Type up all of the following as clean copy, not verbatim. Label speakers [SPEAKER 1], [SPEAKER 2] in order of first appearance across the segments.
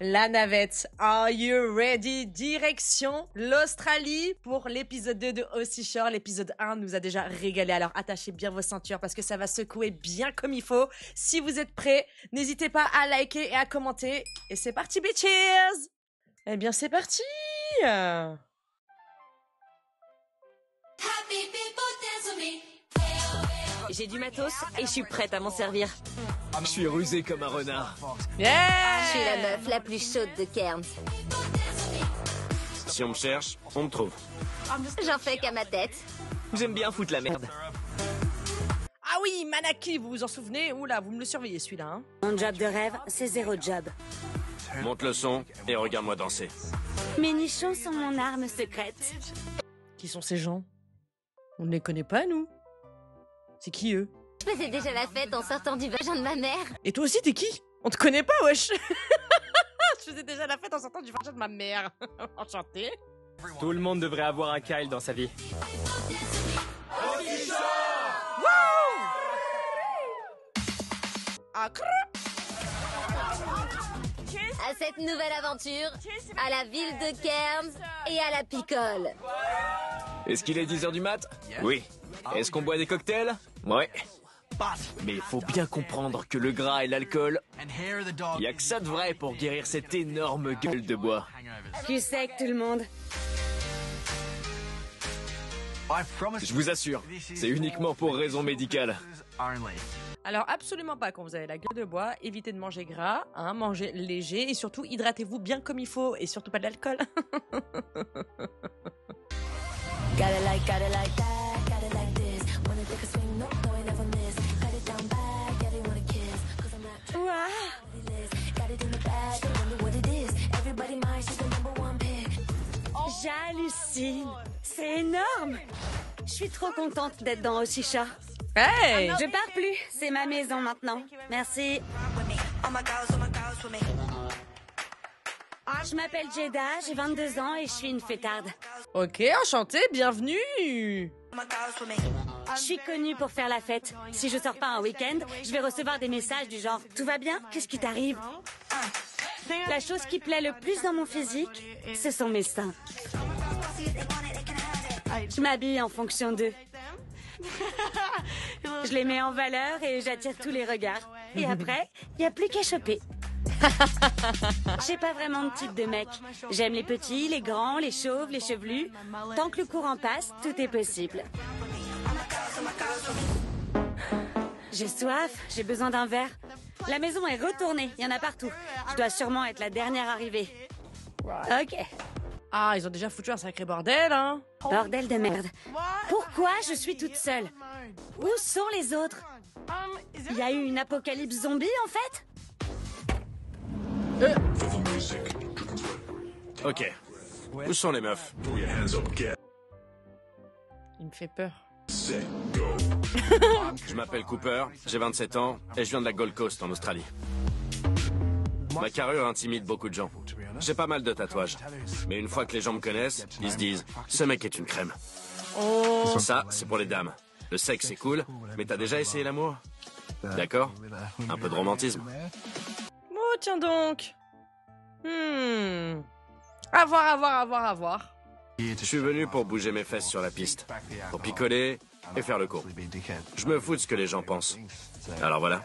[SPEAKER 1] la navette. Are you ready? Direction l'Australie pour l'épisode 2 de Aussie Shore. L'épisode 1 nous a déjà régalé. Alors attachez bien vos ceintures parce que ça va secouer bien comme il faut. Si vous êtes prêts, n'hésitez pas à liker et à commenter. Et c'est parti, bitches! Eh bien, c'est parti!
[SPEAKER 2] J'ai du matos et je suis prête à m'en servir.
[SPEAKER 3] Je suis rusé comme un renard.
[SPEAKER 1] Yeah!
[SPEAKER 2] Je suis la meuf la plus chaude de Cairns.
[SPEAKER 3] Si on me cherche, on me trouve.
[SPEAKER 2] J'en fais qu'à ma tête.
[SPEAKER 3] J'aime bien foutre la merde.
[SPEAKER 1] Ah oui, Manaki, vous vous en souvenez? Oula, vous me le surveillez celui-là, hein?
[SPEAKER 2] Mon job de rêve, c'est zéro job.
[SPEAKER 3] Monte le son et regarde-moi danser.
[SPEAKER 2] Mes nichons sont mon arme secrète.
[SPEAKER 1] Qui sont ces gens? On ne les connaît pas, nous. C'est qui, eux?
[SPEAKER 2] Je faisais déjà la fête en sortant du vagin de ma mère.
[SPEAKER 1] Et toi aussi, t'es qui? On te connaît pas, wesh. Je faisais déjà la fête en sortant du vagin de ma mère. Enchantée.
[SPEAKER 3] Tout le monde devrait avoir un Kyle dans sa vie.
[SPEAKER 2] À cette nouvelle aventure, à la ville de Cairns et à la picole.
[SPEAKER 3] Est-ce qu'il est 10h du mat? Oui. Est-ce qu'on boit des cocktails? Ouais. Mais il faut bien comprendre que le gras et l'alcool, y a que ça de vrai pour guérir cette énorme gueule de bois.
[SPEAKER 2] Tu sais que tout le monde.
[SPEAKER 3] Je vous assure, c'est uniquement pour raison médicale.
[SPEAKER 1] Alors, absolument pas quand vous avez la gueule de bois. Évitez de manger gras, hein, mangez léger et surtout hydratez-vous bien comme il faut et surtout pas de l'alcool.
[SPEAKER 2] J'hallucine. C'est énorme. Je suis trop contente d'être dans Aussie Shore.
[SPEAKER 1] Hey!
[SPEAKER 2] Je pars plus. C'est ma maison maintenant. Merci. Je m'appelle Jeda, j'ai 22 ans et je suis une fêtarde.
[SPEAKER 1] Ok, enchantée, bienvenue!
[SPEAKER 2] Je suis connue pour faire la fête. Si je sors pas un week-end, je vais recevoir des messages du genre « Tout va bien? Qu'est-ce qui t'arrive ?» La chose qui plaît le plus dans mon physique, ce sont mes seins. Je m'habille en fonction d'eux. Je les mets en valeur et j'attire tous les regards. Et après, il n'y a plus qu'à choper. J'ai pas vraiment de type de mec. J'aime les petits, les grands, les chauves, les chevelus. Tant que le courant passe, tout est possible. J'ai soif, j'ai besoin d'un verre. La maison est retournée, il y en a partout. Je dois sûrement être la dernière arrivée. Ok.
[SPEAKER 1] Ah, ils ont déjà foutu un sacré bordel, hein?
[SPEAKER 2] Bordel de merde. Pourquoi je suis toute seule? Où sont les autres? Il y a eu une apocalypse zombie, en fait?
[SPEAKER 3] Ok. Où sont les meufs?
[SPEAKER 1] Il me fait peur.
[SPEAKER 3] Je m'appelle Cooper, j'ai 27 ans et je viens de la Gold Coast en Australie. Ma carrure intimide beaucoup de gens. J'ai pas mal de tatouages. Mais une fois que les gens me connaissent, ils se disent « Ce mec est une crème ».
[SPEAKER 1] Oh!
[SPEAKER 3] Ça, c'est pour les dames. Le sexe, c'est cool, mais t'as déjà essayé l'amour? D'accord? Un peu de romantisme.
[SPEAKER 1] Oh, tiens donc! À voir, à voir, à voir, à voir.
[SPEAKER 3] Je suis venu pour bouger mes fesses sur la piste. Pour picoler et faire le cours. Je me fous de ce que les gens pensent. Alors voilà.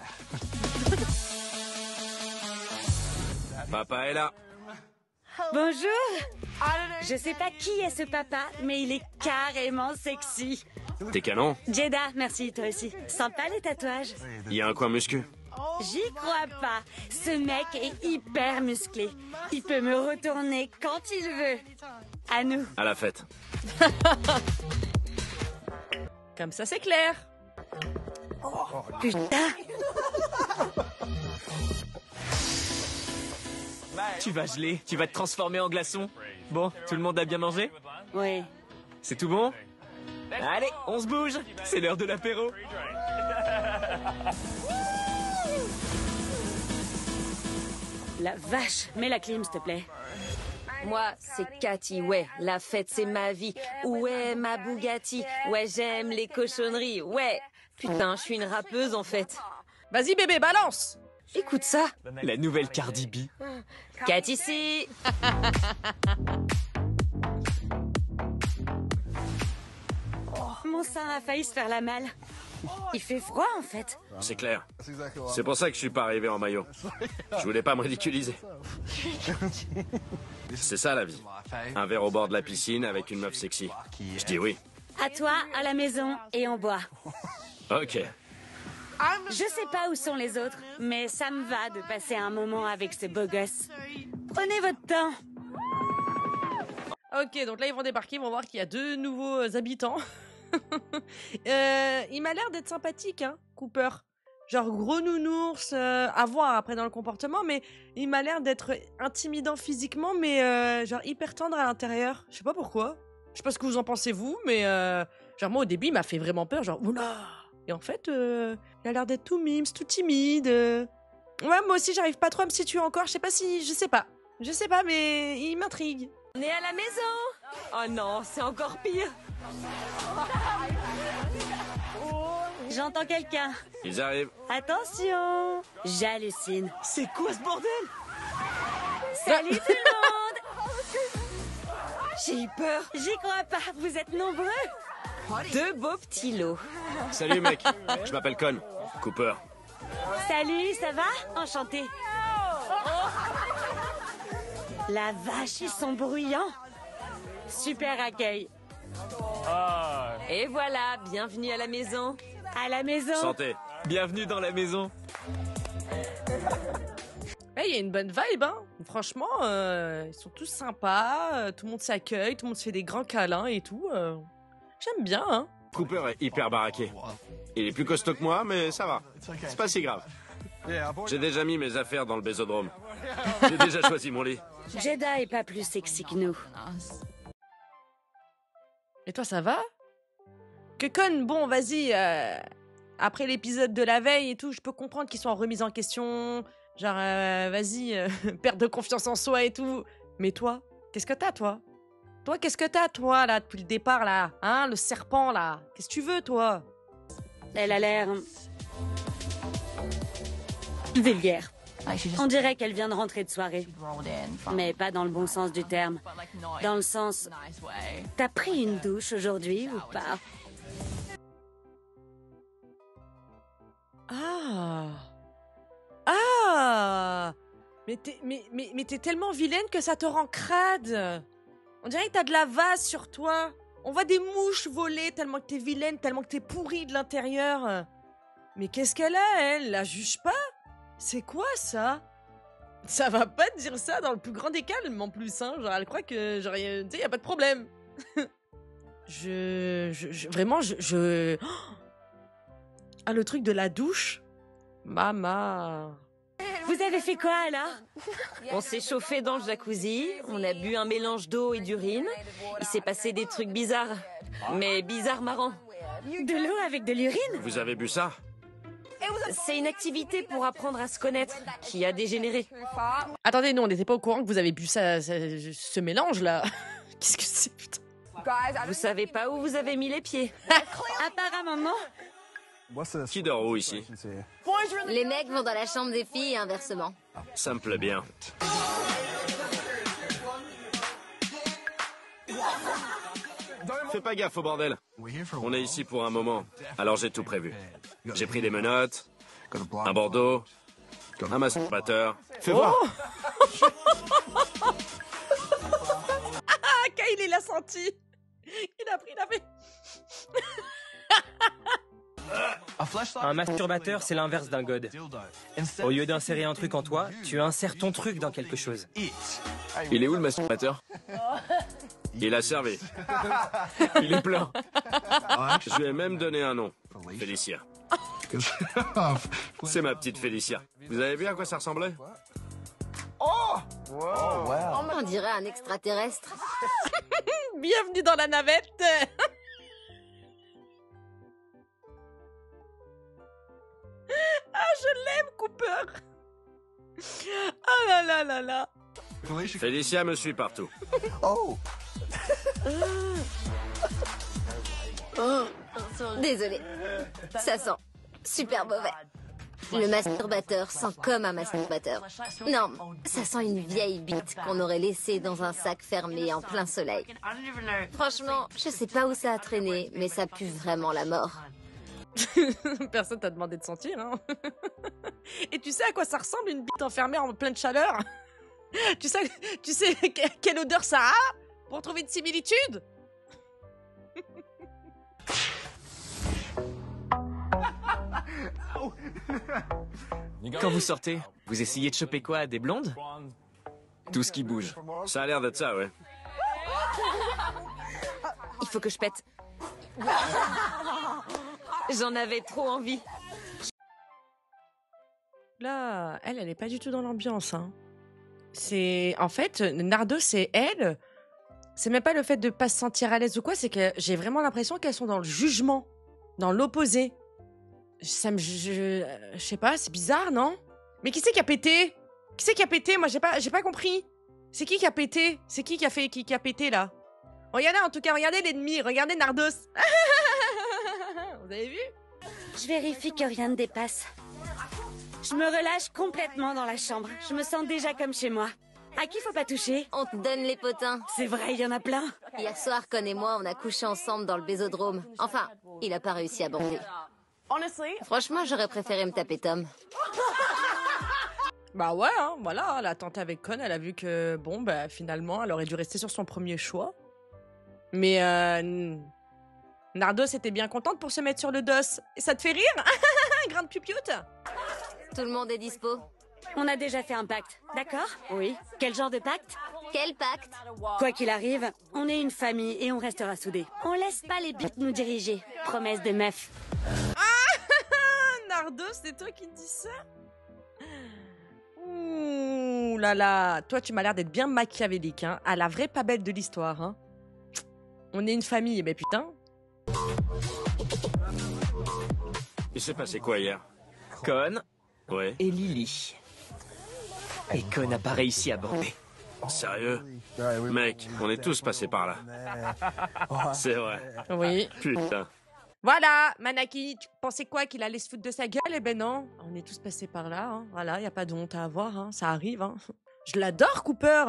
[SPEAKER 3] Papa est là.
[SPEAKER 2] Bonjour. Je sais pas qui est ce papa, mais il est carrément sexy.
[SPEAKER 3] T'es canon?
[SPEAKER 2] Jeda, merci, toi aussi. Sympa les tatouages.
[SPEAKER 3] Il y a un coin muscu?
[SPEAKER 2] J'y crois pas. Ce mec est hyper musclé. Il peut me retourner quand il veut. À nous.
[SPEAKER 3] À la fête.
[SPEAKER 1] Comme ça, c'est clair.
[SPEAKER 2] Putain.
[SPEAKER 4] Tu vas geler, tu vas te transformer en glaçon. Bon, tout le monde a bien mangé?
[SPEAKER 2] Oui.
[SPEAKER 4] C'est tout bon? Allez, on se bouge. C'est l'heure de l'apéro.
[SPEAKER 2] La vache, mets la clim, s'il te plaît.
[SPEAKER 5] Moi, c'est Cathy, ouais, la fête c'est ma vie. Ouais, ma Bugatti. Ouais, j'aime les cochonneries. Ouais. Putain, je suis une rappeuse en fait.
[SPEAKER 1] Vas-y, bébé, balance!
[SPEAKER 2] Écoute ça.
[SPEAKER 3] La nouvelle Cardi B.
[SPEAKER 5] Kat ici.
[SPEAKER 2] Mon sein a failli se faire la malle. Il fait froid en fait.
[SPEAKER 3] C'est clair. C'est pour ça que je suis pas arrivé en maillot. Je voulais pas me ridiculiser. C'est ça la vie. Un verre au bord de la piscine avec une meuf sexy. Je dis oui.
[SPEAKER 2] À toi, à la maison, et on boit.
[SPEAKER 3] Ok.
[SPEAKER 2] Je sais pas où sont les autres, mais ça me va de passer un moment avec ce beau gosse. Prenez votre temps.
[SPEAKER 1] Ok, donc là ils vont débarquer, ils vont voir qu'il y a 2 nouveaux habitants. Il m'a l'air d'être sympathique, hein, Cooper. Genre gros nounours, à voir après dans le comportement, mais il m'a l'air d'être intimidant physiquement, mais genre hyper tendre à l'intérieur. Je sais pas pourquoi. Je sais pas ce que vous en pensez vous, mais genre moi au début il m'a fait vraiment peur, genre oula. Et en fait, il a l'air d'être tout mimes, tout timide. Ouais, moi aussi j'arrive pas trop à me situer encore. Je sais pas, mais il m'intrigue.
[SPEAKER 5] On est à la maison. Oh non, c'est encore pire.
[SPEAKER 2] J'entends quelqu'un.
[SPEAKER 3] Ils arrivent.
[SPEAKER 2] Attention. J'hallucine.
[SPEAKER 3] C'est quoi ce bordel?
[SPEAKER 2] Salut tout le monde.
[SPEAKER 5] J'ai eu peur.
[SPEAKER 2] J'y crois pas, vous êtes nombreux.
[SPEAKER 5] 2 beaux petits lots.
[SPEAKER 3] Salut mec, je m'appelle Con. Cooper.
[SPEAKER 2] Salut, ça va? Enchanté. La vache, ils sont bruyants. Super accueil.
[SPEAKER 5] Et voilà, bienvenue à la maison.
[SPEAKER 2] À la maison.
[SPEAKER 3] Santé.
[SPEAKER 4] Bienvenue dans la maison.
[SPEAKER 1] Il y a une bonne vibe, hein. Franchement, ils sont tous sympas, tout le monde s'accueille, tout le monde se fait des grands câlins et tout. J'aime bien, hein.
[SPEAKER 3] Cooper est hyper baraqué. Il est plus costaud que moi, mais ça va. C'est pas si grave. J'ai déjà mis mes affaires dans le bésodrome. J'ai déjà choisi mon lit.
[SPEAKER 2] Jeddah est pas plus sexy que nous.
[SPEAKER 1] Et toi, ça va? Que Con, bon, vas-y, après l'épisode de la veille et tout, je peux comprendre qu'ils sont en remise en question, genre, vas-y, perte de confiance en soi et tout. Mais toi, qu'est-ce que t'as, toi? Toi, qu'est-ce que t'as, toi, là, depuis le départ, là? Hein, le serpent, là? Qu'est-ce que tu veux, toi?
[SPEAKER 2] Elle a l'air vulgaire. On dirait qu'elle vient de rentrer de soirée. Mais pas dans le bon sens du terme. Dans le sens, t'as pris une douche aujourd'hui ou pas?
[SPEAKER 1] Ah! Ah! Mais t'es tellement vilaine que ça te rend crade. On dirait que t'as de la vase sur toi. On voit des mouches voler tellement que t'es vilaine, tellement que t'es pourrie de l'intérieur. Mais qu'est-ce qu'elle a, elle? La juge pas? C'est quoi, ça? Ça va pas te dire ça dans le plus grand des calmes, en plus, hein. Genre, elle croit que, genre, tu sais, y a pas de problème. Vraiment, Ah, le truc de la douche? Mama.
[SPEAKER 2] Vous avez fait quoi, alors?
[SPEAKER 5] On s'est chauffé dans le jacuzzi, on a bu un mélange d'eau et d'urine. Il s'est passé des trucs bizarres, mais bizarres marrants.
[SPEAKER 2] De l'eau avec de l'urine?
[SPEAKER 3] Vous avez bu ça?
[SPEAKER 5] C'est une activité pour apprendre à se connaître, qui a dégénéré.
[SPEAKER 1] Attendez, nous, on n'était pas au courant que vous avez bu ce mélange-là. Qu'est-ce que c'est, putain?
[SPEAKER 5] Vous savez pas où vous avez mis les pieds.
[SPEAKER 2] Apparemment non.
[SPEAKER 3] Qui dort où ici?
[SPEAKER 6] Les mecs vont dans la chambre des filles et inversement.
[SPEAKER 3] Ça me plaît bien. Fais pas gaffe au bordel. On est ici pour un moment, alors j'ai tout prévu. J'ai pris des menottes, un bandeau, un masturbateur. Fais voir.
[SPEAKER 1] Ah, Kyle, il l'a senti. Il a fait...
[SPEAKER 7] Un masturbateur, c'est l'inverse d'un god. Au lieu d'insérer un truc en toi, tu insères ton truc dans quelque chose.
[SPEAKER 3] Il est où le masturbateur? Il a servi. Il est plein. Je lui ai même donné un nom. Félicia. C'est ma petite Félicia. Vous avez vu à quoi ça ressemblait?
[SPEAKER 6] On dirait un extraterrestre.
[SPEAKER 1] Bienvenue dans la navette. Ah, je l'aime, Cooper. Ah là là là là.
[SPEAKER 3] Félicia me suit partout.
[SPEAKER 6] Désolée. Ça sent super mauvais. Le masturbateur sent comme un masturbateur. Non, ça sent une vieille bite qu'on aurait laissée dans un sac fermé en plein soleil. Franchement, je sais pas où ça a traîné, mais ça pue vraiment la mort.
[SPEAKER 1] Personne t'a demandé de sentir, hein. Et tu sais à quoi ça ressemble une bite enfermée en pleine chaleur? Tu sais quelle odeur ça a? Pour trouver une similitude?
[SPEAKER 3] Quand vous sortez, vous essayez de choper quoi? Des blondes? Tout ce qui bouge.
[SPEAKER 8] Ça a l'air d'être ça, ouais.
[SPEAKER 5] Il faut que je pète. J'en avais trop envie.
[SPEAKER 1] Là, elle est pas du tout dans l'ambiance, hein. C'est... En fait, Nardos et elle, c'est même pas le fait de pas se sentir à l'aise ou quoi, c'est que j'ai vraiment l'impression qu'elles sont dans le jugement, dans l'opposé. Ça me... Je sais pas, c'est bizarre, non? Mais qui c'est qui a pété? Qui c'est qui a pété? Moi, j'ai pas compris. C'est qui a pété? C'est qui a pété, là? Regardez, en tout cas, regardez l'ennemi, regardez Nardos. Vous avez vu?
[SPEAKER 2] Je vérifie que rien ne dépasse. Je me relâche complètement dans la chambre. Je me sens déjà comme chez moi. À qui faut pas toucher?
[SPEAKER 6] On te donne les potins.
[SPEAKER 2] C'est vrai, il y en a plein.
[SPEAKER 6] Hier soir, Con et moi, on a couché ensemble dans le bésodrome. Enfin, il a pas réussi à bander. Franchement, j'aurais préféré me taper Tom.
[SPEAKER 1] Bah ouais, hein, voilà, elle a tenté avec Con, elle a vu que, bon, bah finalement, elle aurait dû rester sur son premier choix. Mais Nardos était bien contente pour se mettre sur le dos. Et ça te fait rire? Grande pupioute.
[SPEAKER 6] Tout le monde est dispo.
[SPEAKER 2] On a déjà fait un pacte, d'accord? Oui. Quel genre de pacte?
[SPEAKER 6] Quel pacte?
[SPEAKER 2] Quoi qu'il arrive, on est une famille et on restera soudés. On laisse pas les bites nous diriger. Promesse de meuf.
[SPEAKER 1] Nardos, c'est toi qui dis ça? Ouh là là, toi tu m'as l'air d'être bien machiavélique, hein. À la vraie pas belle de l'histoire, hein. On est une famille, mais putain.
[SPEAKER 8] Il s'est passé quoi hier?
[SPEAKER 3] Con
[SPEAKER 8] Ouais.
[SPEAKER 3] et Lily. Et Con n'a pas réussi à bander.
[SPEAKER 8] Sérieux? Mec, on est tous passés par là. C'est vrai.
[SPEAKER 1] Oui.
[SPEAKER 8] Putain.
[SPEAKER 1] Voilà, Manaki, tu pensais quoi, qu'il allait se foutre de sa gueule? Eh ben non, on est tous passés par là, hein. Voilà, y a pas de honte à avoir, hein. Ça arrive, hein. Je l'adore, Cooper.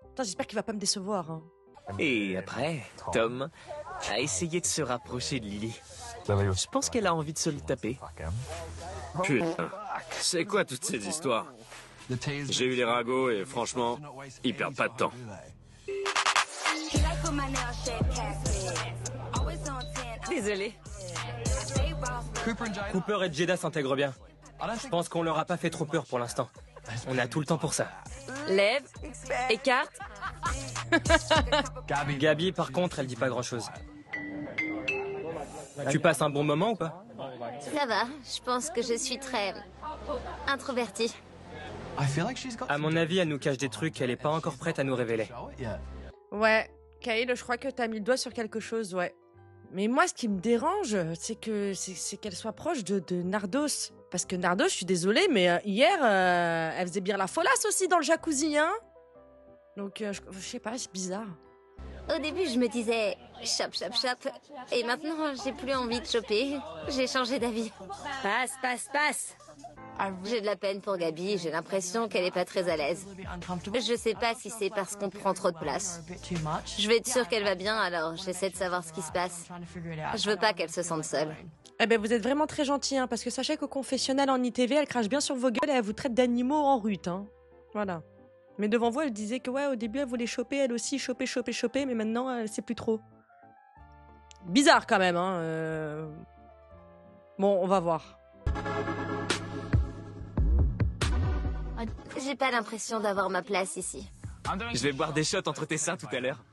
[SPEAKER 1] Putain, j'espère qu'il va pas me décevoir, hein.
[SPEAKER 3] Et après, Tom a essayé de se rapprocher de Lily. Je pense qu'elle a envie de se le taper.
[SPEAKER 8] Putain. C'est quoi toutes ces histoires? J'ai eu les ragots et franchement, ils perdent pas de temps.
[SPEAKER 5] Désolée.
[SPEAKER 7] Cooper et Jeda s'intègrent bien. Je pense qu'on leur a pas fait trop peur pour l'instant. On a tout le temps pour ça.
[SPEAKER 5] Lève, écarte.
[SPEAKER 7] Gabi, par contre, elle dit pas grand-chose. Tu passes un bon moment ou pas?
[SPEAKER 6] Ça va, je pense que je suis très introvertie.
[SPEAKER 7] À mon avis, elle nous cache des trucs qu'elle est pas encore prête à nous révéler.
[SPEAKER 1] Ouais, Kyle, je crois que t'as mis le doigt sur quelque chose, ouais. Mais moi, ce qui me dérange, c'est qu'elle soit proche de Nardos. Parce que Nardos, je suis désolée, mais hier, elle faisait bien la folasse aussi dans le jacuzzi, hein. Donc, je sais pas, c'est bizarre.
[SPEAKER 6] Au début, je me disais chop, chop, chop. Et maintenant, j'ai plus envie de choper. J'ai changé d'avis.
[SPEAKER 2] Passe, passe, passe.
[SPEAKER 6] J'ai de la peine pour Gabi, j'ai l'impression qu'elle est pas très à l'aise. Je sais pas si c'est parce qu'on prend trop de place. Je veux être sûre qu'elle va bien, alors j'essaie de savoir ce qui se passe. Je veux pas qu'elle se sente seule.
[SPEAKER 1] Eh ben, vous êtes vraiment très gentils, hein, parce que sachez qu'au confessionnal en ITV, elle crache bien sur vos gueules et elle vous traite d'animaux en rut, hein. Voilà. Mais devant vous, elle disait que ouais, au début, elle voulait choper, elle aussi, choper, mais maintenant, elle sait plus trop. Bizarre quand même, hein. Bon, on va voir.
[SPEAKER 6] J'ai pas l'impression d'avoir ma place ici.
[SPEAKER 3] Je vais boire des shots entre tes seins tout à l'heure.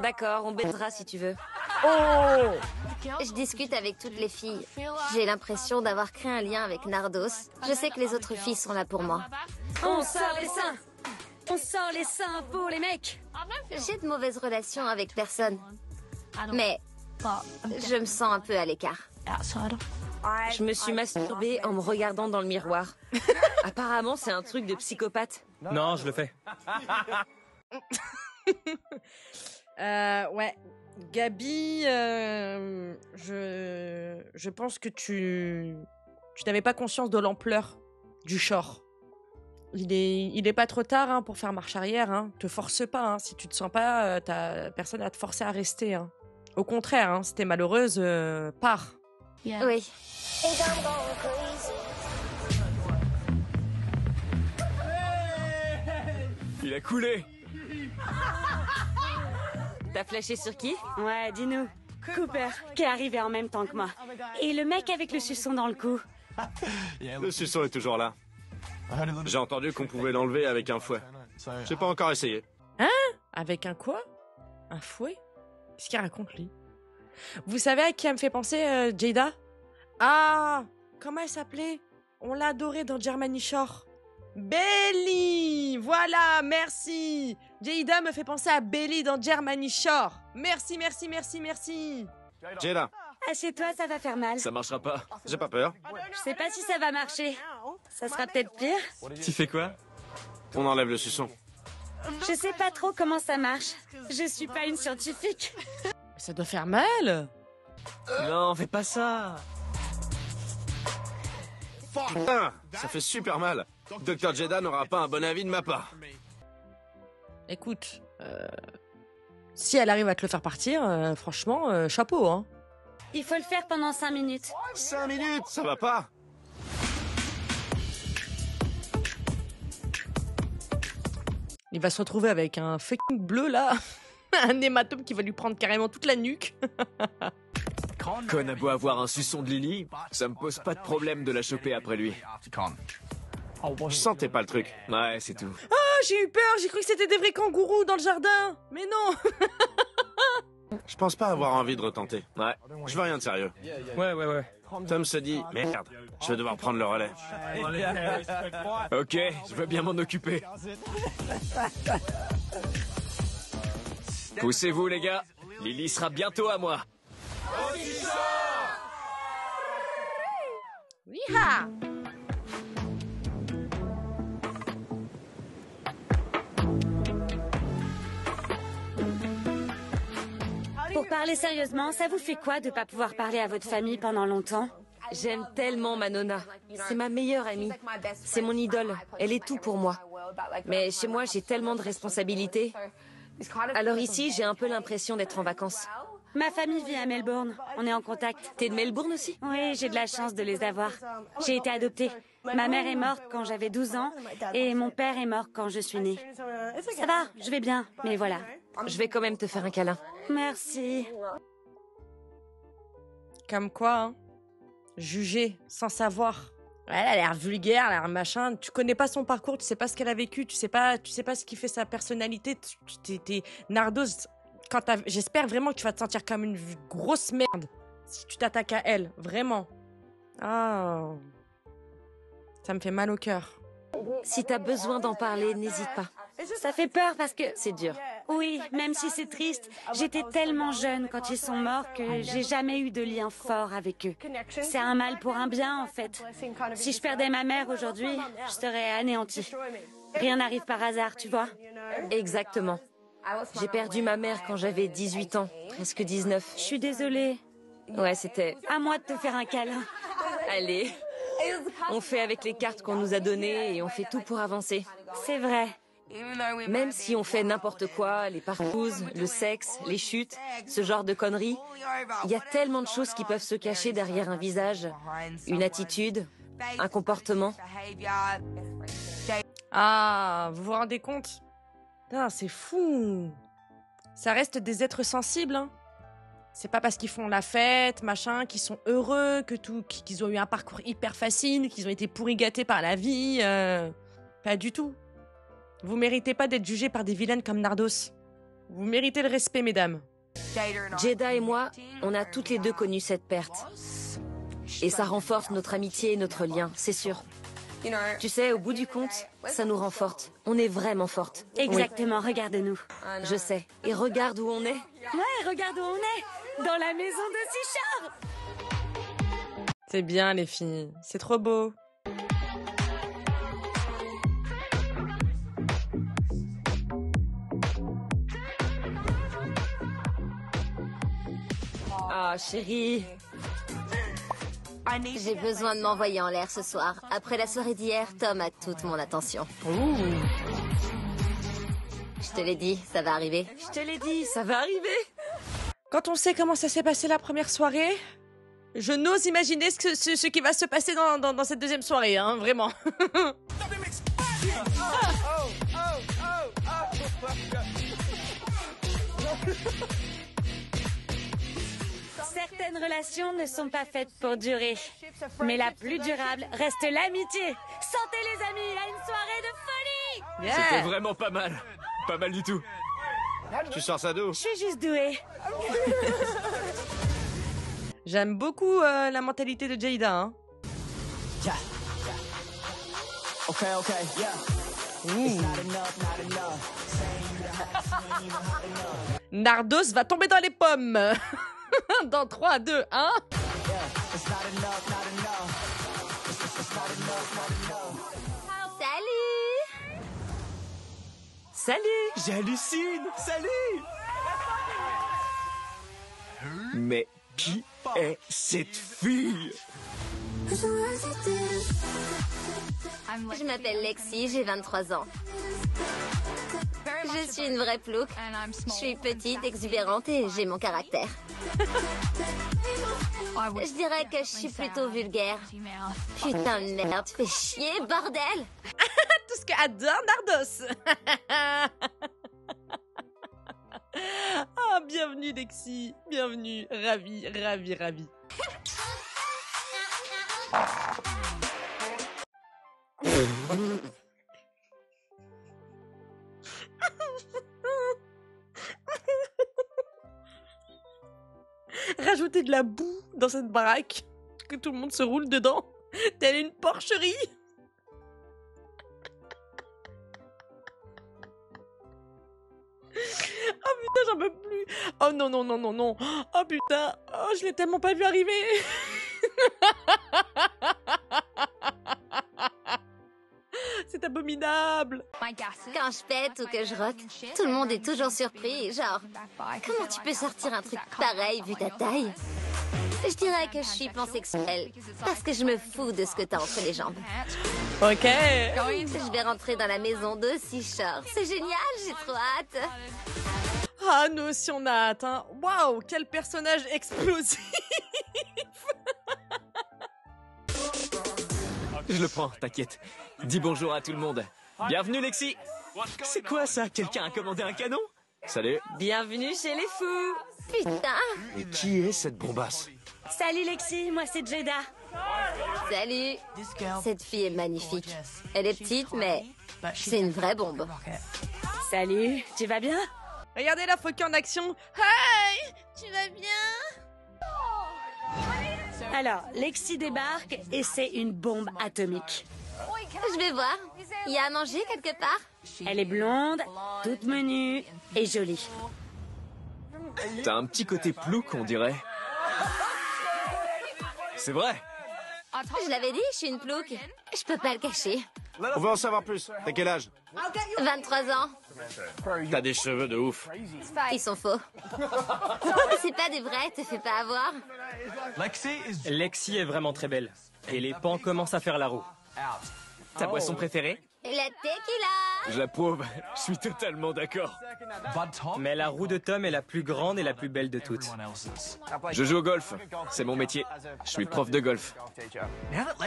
[SPEAKER 5] D'accord, on baisera si tu veux.
[SPEAKER 6] Je discute avec toutes les filles. J'ai l'impression d'avoir créé un lien avec Nardos. Je sais que les autres filles sont là pour moi.
[SPEAKER 2] On sort les seins. On sort les seins pour les mecs.
[SPEAKER 6] J'ai de mauvaises relations avec personne. Mais je me sens un peu à l'écart.
[SPEAKER 5] Je me suis masturbée en me regardant dans le miroir. Apparemment, c'est un truc de psychopathe.
[SPEAKER 7] Non, je le fais.
[SPEAKER 1] Ouais. Gabi, je pense que tu n'avais pas conscience de l'ampleur du short. Il est pas trop tard pour faire marche arrière. Te force pas. Si tu te sens pas, personne à te forcer à rester. Au contraire, si t'es malheureuse, pars.
[SPEAKER 6] Oui.
[SPEAKER 3] Il a coulé.
[SPEAKER 5] T'as flashé sur qui?
[SPEAKER 2] Ouais, dis-nous. Cooper, qui est arrivé en même temps que moi. Et le mec avec le suçon dans le cou.
[SPEAKER 8] Le suçon est toujours là. J'ai entendu qu'on pouvait l'enlever avec un fouet. J'ai pas encore essayé.
[SPEAKER 1] Avec un quoi? Un fouet? Qu'est-ce qu'il raconte, lui? Vous savez à qui elle me fait penser, Jada? Ah! Comment elle s'appelait? On l'a adorée dans Germany Shore. Belly! Voilà, merci! Jada me fait penser à Belly dans Germany Shore. Merci.
[SPEAKER 8] Jada,
[SPEAKER 2] Assieds-toi, ça va faire mal.
[SPEAKER 3] Ça marchera pas.
[SPEAKER 8] j'ai pas peur.
[SPEAKER 2] Je sais pas si ça va marcher. Ça sera peut-être pire.
[SPEAKER 7] Tu fais quoi?
[SPEAKER 8] On enlève le suçon.
[SPEAKER 2] Je sais pas trop comment ça marche. Je suis pas une scientifique.
[SPEAKER 1] Ça doit faire mal!
[SPEAKER 7] Non, fais pas ça.
[SPEAKER 8] Putain, ça fait super mal. Dr. Jada n'aura pas un bon avis de ma part.
[SPEAKER 1] Écoute, si elle arrive à te le faire partir, franchement, chapeau,
[SPEAKER 2] Il faut le faire pendant 5 minutes.
[SPEAKER 8] 5 minutes, ça va pas.
[SPEAKER 1] Il va se retrouver avec un fucking bleu, là. Un hématome qui va lui prendre carrément toute la nuque.
[SPEAKER 3] Con a beau avoir un suçon de Lily, ça me pose pas de problème de la choper après lui.
[SPEAKER 8] Je sentais pas le truc.
[SPEAKER 3] Ouais, c'est tout.
[SPEAKER 1] Ah, j'ai eu peur, j'ai cru que c'était des vrais kangourous dans le jardin. Mais non.
[SPEAKER 8] Je pense pas avoir envie de retenter.
[SPEAKER 3] Ouais.
[SPEAKER 8] Je veux rien de sérieux.
[SPEAKER 7] Ouais.
[SPEAKER 8] Tom se dit, merde, je vais devoir prendre le relais.
[SPEAKER 3] Ok, je veux bien m'en occuper. Poussez-vous les gars, Lily sera bientôt à moi.
[SPEAKER 1] Yeeha.
[SPEAKER 2] Pour parler sérieusement, ça vous fait quoi de pas pouvoir parler à votre famille pendant longtemps?
[SPEAKER 5] J'aime tellement ma nonna. C'est ma meilleure amie. C'est mon idole. Elle est tout pour moi. Mais chez moi, j'ai tellement de responsabilités. Alors ici, j'ai un peu l'impression d'être en vacances.
[SPEAKER 2] Ma famille vit à Melbourne. On est en contact.
[SPEAKER 5] T'es de Melbourne aussi?
[SPEAKER 2] Oui, j'ai de la chance de les avoir. J'ai été adoptée. Ma mère est morte quand j'avais 12 ans et mon père est mort quand je suis née. Ça va, je vais bien, mais voilà.
[SPEAKER 5] Je vais quand même te faire un câlin.
[SPEAKER 2] Merci.
[SPEAKER 1] Comme quoi, juger sans savoir. Ouais, elle a l'air vulgaire, elle a l'air machin. Tu connais pas son parcours, tu sais pas ce qu'elle a vécu, tu sais pas ce qui fait sa personnalité. T'es Nardos. J'espère vraiment que tu vas te sentir comme une grosse merde si tu t'attaques à elle, vraiment. Ah, ça me fait mal au cœur.
[SPEAKER 5] Si t'as besoin d'en parler, n'hésite pas.
[SPEAKER 2] Ça fait peur parce que...
[SPEAKER 5] C'est dur.
[SPEAKER 2] Oui, même si c'est triste, j'étais tellement jeune quand ils sont morts que j'ai jamais eu de lien fort avec eux. C'est un mal pour un bien, en fait. Si je perdais ma mère aujourd'hui, je serais anéantie. Rien n'arrive par hasard, tu vois.
[SPEAKER 5] Exactement. J'ai perdu ma mère quand j'avais 18 ans, presque 19.
[SPEAKER 2] Je suis désolée.
[SPEAKER 5] Ouais, c'était...
[SPEAKER 2] À moi de te faire un câlin.
[SPEAKER 5] Allez. On fait avec les cartes qu'on nous a données et on fait tout pour avancer.
[SPEAKER 2] C'est vrai.
[SPEAKER 5] Même si on fait n'importe quoi, les parcours, le sexe, les chutes, ce genre de conneries, il y a tellement de choses qui peuvent se cacher derrière un visage, une attitude, un comportement.
[SPEAKER 1] Ah, vous vous rendez compte? Putain, c'est fou. Ça reste des êtres sensibles, hein. C'est pas parce qu'ils font la fête, machin, qu'ils sont heureux, qu'ils ont eu un parcours hyper facile, qu'ils ont été pourri gâtés par la vie. Pas du tout. Vous méritez pas d'être jugés par des vilaines comme Nardos. Vous méritez le respect, mesdames.
[SPEAKER 5] Jada et moi, on a toutes les deux connu cette perte. Et ça renforce notre amitié et notre lien, c'est sûr. Tu sais, au bout du compte, ça nous rend fortes. On est vraiment fortes.
[SPEAKER 2] Exactement, regarde-nous.
[SPEAKER 5] Je sais. Et regarde où on est.
[SPEAKER 2] Ouais, regarde où on est. Dans la maison de Sichard.
[SPEAKER 1] C'est bien, les filles. C'est trop beau.
[SPEAKER 5] Oh, chérie.
[SPEAKER 6] J'ai besoin de m'envoyer en l'air ce soir. Après la soirée d'hier, Tom a toute mon attention. Je te l'ai dit, ça va arriver.
[SPEAKER 5] Je te l'ai dit, ça va arriver.
[SPEAKER 1] Quand on sait comment ça s'est passé la première soirée, je n'ose imaginer ce qui va se passer dans cette deuxième soirée, hein, vraiment.
[SPEAKER 2] Certaines relations ne sont pas faites pour durer. Mais la plus durable reste l'amitié. Santé les amis, à une soirée de folie!
[SPEAKER 3] C'était vraiment pas mal. Pas mal du tout.
[SPEAKER 8] Tu sors ça d'où?
[SPEAKER 2] Je suis juste douée.
[SPEAKER 1] J'aime beaucoup la mentalité de Jada. Hein. Nardos va tomber dans les pommes. Dans 3, 2, 1.
[SPEAKER 6] Salut!
[SPEAKER 5] Salut.
[SPEAKER 3] J'hallucine. Salut. Mais qui est cette fille?
[SPEAKER 6] Je m'appelle Lexi, j'ai 23 ans. Je suis une vraie plouc. Je suis petite, exubérante et j'ai mon caractère. Je dirais que je suis plutôt vulgaire. Putain de merde, fais chier, bordel!
[SPEAKER 1] Tout ce que adore Nardos. Ah, bienvenue Lexi. Bienvenue. Ravi, ravi, ravi. Rajouter de la boue dans cette baraque, que tout le monde se roule dedans, telle une porcherie. Oh putain, j'en peux plus. Oh non, non, non, non, non. Oh putain, oh, je l'ai tellement pas vu arriver. C'est abominable.
[SPEAKER 6] Quand je pète ou que je rote, tout le monde est toujours surpris. Genre, comment tu peux sortir un truc pareil vu ta taille? Je dirais que je suis pansexuelle parce que je me fous de ce que t'as entre les jambes.
[SPEAKER 1] Ok.
[SPEAKER 6] Je vais rentrer dans la maison d'Ossie Shore. C'est génial, j'ai trop hâte.
[SPEAKER 1] Ah, nous aussi on a hâte, hein. Waouh, quel personnage explosif.
[SPEAKER 3] Je le prends, t'inquiète. Dis bonjour à tout le monde. Bienvenue Lexi. C'est quoi ça? Quelqu'un a commandé un canon? Salut.
[SPEAKER 5] Bienvenue chez les fous.
[SPEAKER 6] Putain!
[SPEAKER 8] Et qui est cette bombasse?
[SPEAKER 2] Salut Lexi, moi c'est Jada.
[SPEAKER 6] Salut! Cette fille est magnifique. Elle est petite, mais c'est une vraie bombe.
[SPEAKER 2] Salut, tu vas bien?
[SPEAKER 1] Regardez la phoque en action. Hi, tu vas bien?
[SPEAKER 2] Alors, Lexi débarque et c'est une bombe atomique.
[SPEAKER 6] Je vais voir. Il y a à manger quelque part?
[SPEAKER 2] Elle est blonde, toute menue et jolie.
[SPEAKER 3] T'as un petit côté plouc, on dirait. C'est vrai.
[SPEAKER 6] Je l'avais dit, je suis une plouc. Je peux pas le cacher.
[SPEAKER 8] On veut en savoir plus. T'as quel âge?
[SPEAKER 6] 23 ans.
[SPEAKER 8] T'as des cheveux de ouf.
[SPEAKER 6] Ils sont faux. C'est pas des vrais, te fais pas avoir.
[SPEAKER 7] Lexi est vraiment très belle. Et les pans commencent à faire la roue.
[SPEAKER 3] Ta boisson préférée?
[SPEAKER 6] La tequila!
[SPEAKER 3] Je l'approuve. Je suis totalement d'accord.
[SPEAKER 7] Mais la roue de Tom est la plus grande et la plus belle de toutes.
[SPEAKER 3] Je joue au golf. C'est mon métier. Je suis prof de golf.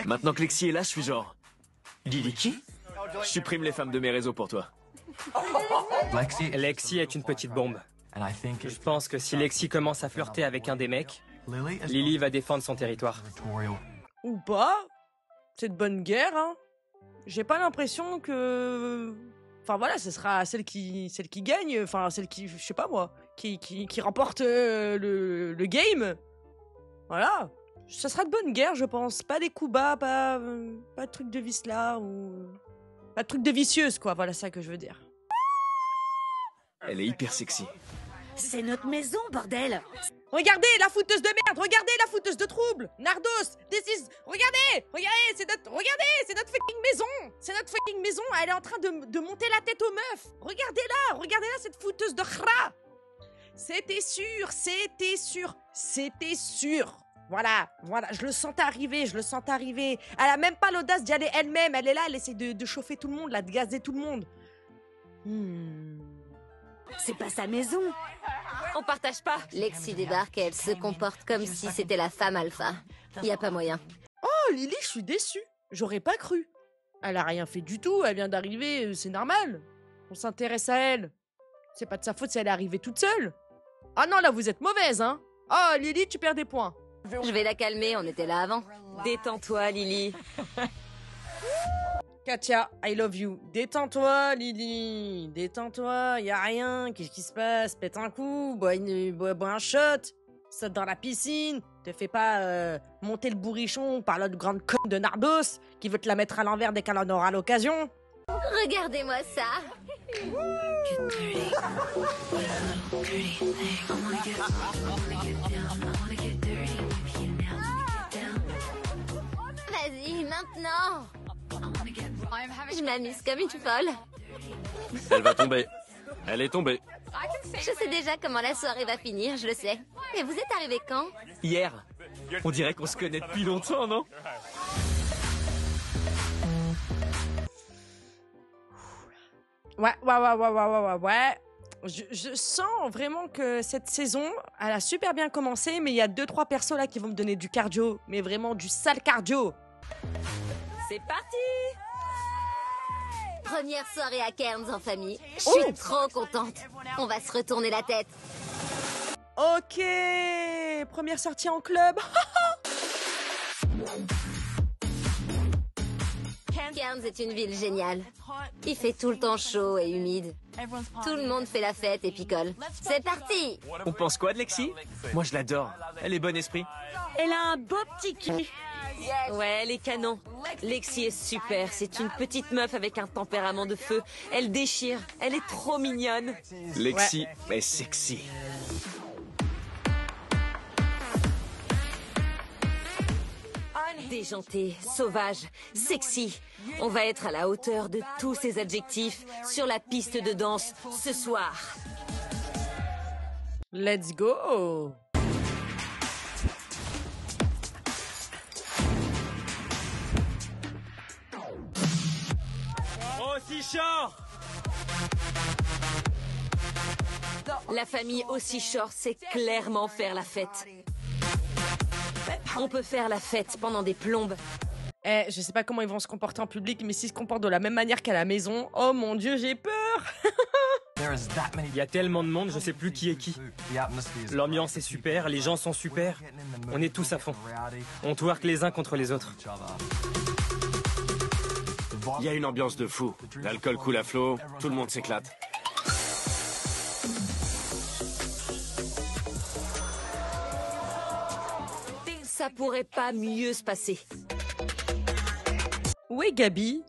[SPEAKER 3] Maintenant que Lexi est là, je suis genre... Lily qui? Je supprime les femmes de mes réseaux pour toi.
[SPEAKER 7] Lexi est une petite bombe. Je pense que si Lexi commence à flirter avec un des mecs, Lily va défendre son territoire.
[SPEAKER 1] Ou pas? C'est de bonne guerre, hein. J'ai pas l'impression que... Enfin voilà, ce sera celle qui gagne, enfin celle qui, je sais pas moi, qui remporte le game. Voilà. Ça sera de bonne guerre, je pense. Pas des coups bas, pas de trucs de vis là, ou... Pas de trucs de vicieuse, quoi. Voilà ça que je veux dire.
[SPEAKER 3] Elle est hyper sexy.
[SPEAKER 2] C'est notre maison, bordel!
[SPEAKER 1] Regardez la fouteuse de merde, regardez la fouteuse de trouble. Nardos, regardez, c'est notre fucking maison. C'est notre fucking maison, elle est en train de monter la tête aux meufs. Regardez-la cette fouteuse de khra. C'était sûr, c'était sûr, c'était sûr. Voilà, je le sentais arriver, Elle a même pas l'audace d'y aller elle-même. Elle est là, elle essaie de chauffer tout le monde, là, de gazer tout le monde.
[SPEAKER 2] C'est pas sa maison.
[SPEAKER 5] On partage pas.
[SPEAKER 6] Lexi débarque et elle se comporte comme si c'était la femme alpha. Y a pas moyen.
[SPEAKER 1] Oh, Lily, je suis déçue. J'aurais pas cru. Elle a rien fait du tout, elle vient d'arriver, c'est normal. On s'intéresse à elle. C'est pas de sa faute si elle est arrivée toute seule. Ah non, là, vous êtes mauvaise, hein. Oh, Lily, tu perds des points.
[SPEAKER 6] Je vais la calmer, on était là avant.
[SPEAKER 5] Détends-toi, Lily.
[SPEAKER 1] Katia, I love you. Détends-toi, Lily. Détends-toi, y a rien. Qu'est-ce qui se passe? Pète un coup, bois un shot. Saute dans la piscine. Te fais pas monter le bourrichon par l'autre grande conne de Nardos qui veut te la mettre à l'envers dès qu'elle en aura l'occasion.
[SPEAKER 6] Regardez-moi ça. Vas-y, maintenant. Je m'amuse comme une folle.
[SPEAKER 8] Elle va tomber. Elle est tombée.
[SPEAKER 6] Je sais déjà comment la soirée va finir, je le sais. Et vous êtes arrivé quand?
[SPEAKER 4] Hier. On dirait qu'on se connaît depuis longtemps, non?
[SPEAKER 1] Ouais. Je sens vraiment que cette saison, elle a super bien commencé, mais il y a 2-3 persos là qui vont me donner du cardio, mais vraiment du sale cardio.
[SPEAKER 5] C'est parti!
[SPEAKER 6] Première soirée à Cairns en famille. Je suis trop contente. On va se retourner la tête.
[SPEAKER 1] Ok, première sortie en club.
[SPEAKER 6] Cairns est une ville géniale. Il fait tout le temps chaud et humide. Tout le monde fait la fête et picole. C'est parti!
[SPEAKER 4] On pense quoi de Lexi? Moi, je l'adore. Elle est bon esprit.
[SPEAKER 2] Elle a un beau petit cul.
[SPEAKER 5] Ouais, elle est canon. Lexi est super. C'est une petite meuf avec un tempérament de feu. Elle déchire. Elle est trop mignonne.
[SPEAKER 8] Lexi est sexy.
[SPEAKER 5] Déjantée, sauvage, sexy. On va être à la hauteur de tous ces adjectifs sur la piste de danse ce soir.
[SPEAKER 1] Let's go!
[SPEAKER 7] Ossichor!
[SPEAKER 5] La famille Ossichor sait clairement faire la fête. On peut faire la fête pendant des plombes.
[SPEAKER 1] Je sais pas comment ils vont se comporter en public, mais s'ils se comportent de la même manière qu'à la maison, oh mon Dieu, j'ai peur!
[SPEAKER 7] Il y a tellement de monde, je sais plus qui est qui. L'ambiance est super, les gens sont super. On est tous à fond. On twerk les uns contre les autres.
[SPEAKER 8] Il y a une ambiance de fou. L'alcool coule à flot, tout le monde s'éclate.
[SPEAKER 5] Ça pourrait pas mieux se passer.
[SPEAKER 1] Où est Gabi?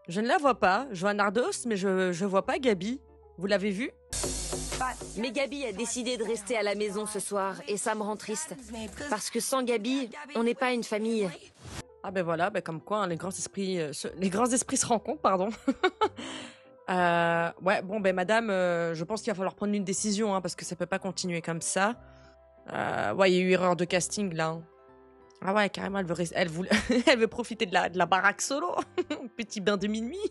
[SPEAKER 1] Je ne la vois pas. Je vois Nardos, mais je vois pas Gabi. Vous l'avez vue?
[SPEAKER 5] Mais Gabi a décidé de rester à la maison ce soir et ça me rend triste. Parce que sans Gabi, on n'est pas une famille.
[SPEAKER 1] Ah ben voilà, ben comme quoi hein, les grands esprits se rencontrent, pardon. Ouais, bon ben madame, je pense qu'il va falloir prendre une décision hein, parce que ça peut pas continuer comme ça. Ouais, il y a eu erreur de casting là. Hein. Ah ouais, carrément, elle veut profiter de la baraque solo. Petit bain de minuit.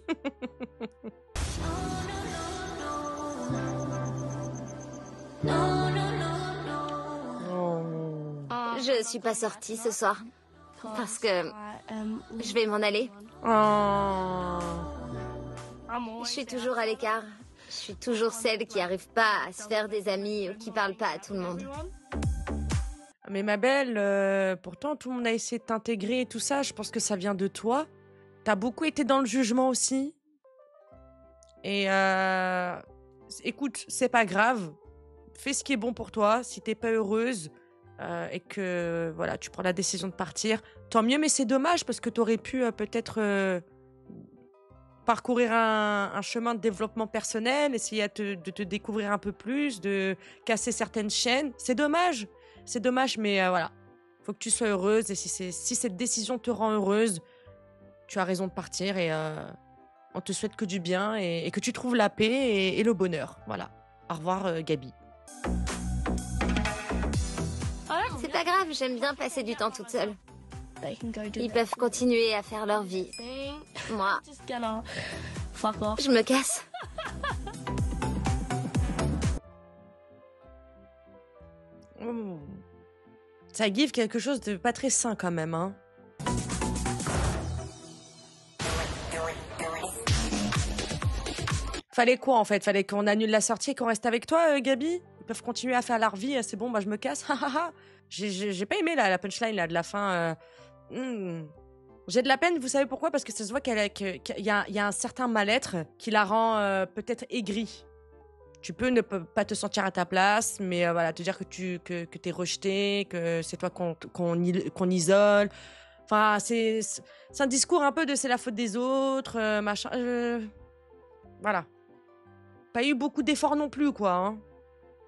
[SPEAKER 6] Je suis pas sortie ce soir. Parce que je vais m'en aller. Je suis toujours à l'écart. Je suis toujours celle qui arrive pas à se faire des amis ou qui parle pas à tout le monde.
[SPEAKER 1] Mais ma belle, pourtant tout le monde a essayé de t'intégrer et tout ça. Je pense que ça vient de toi. T'as beaucoup été dans le jugement aussi. Et écoute, c'est pas grave. Fais ce qui est bon pour toi. Si t'es pas heureuse et que voilà, tu prends la décision de partir, tant mieux. Mais c'est dommage parce que t'aurais pu peut-être parcourir un chemin de développement personnel, essayer de te découvrir un peu plus, de casser certaines chaînes. C'est dommage. C'est dommage, mais voilà. Faut que tu sois heureuse. Et si cette décision te rend heureuse, tu as raison de partir. Et on te souhaite que du bien et que tu trouves la paix et le bonheur. Voilà. Au revoir, Gabi.
[SPEAKER 6] pas grave, j'aime bien passer du temps toute seule. Ils peuvent continuer à faire leur vie. Moi, je me casse.
[SPEAKER 1] Oh. Ça give quelque chose de pas très sain quand même, hein. Fallait quoi en fait? Fallait qu'on annule la sortie et qu'on reste avec toi, Gabi? Ils peuvent continuer à faire leur vie, c'est bon, bah je me casse. J'ai pas aimé la punchline là, de la fin. J'ai de la peine, vous savez pourquoi? Parce que ça se voit qu'il y a un certain mal-être qui la rend peut-être aigrie. Tu peux ne pas te sentir à ta place, mais voilà, te dire que t'es rejeté, que c'est toi qu'on isole. Enfin, c'est un discours un peu de c'est la faute des autres, machin. Voilà. Pas eu beaucoup d'efforts non plus, quoi. Hein.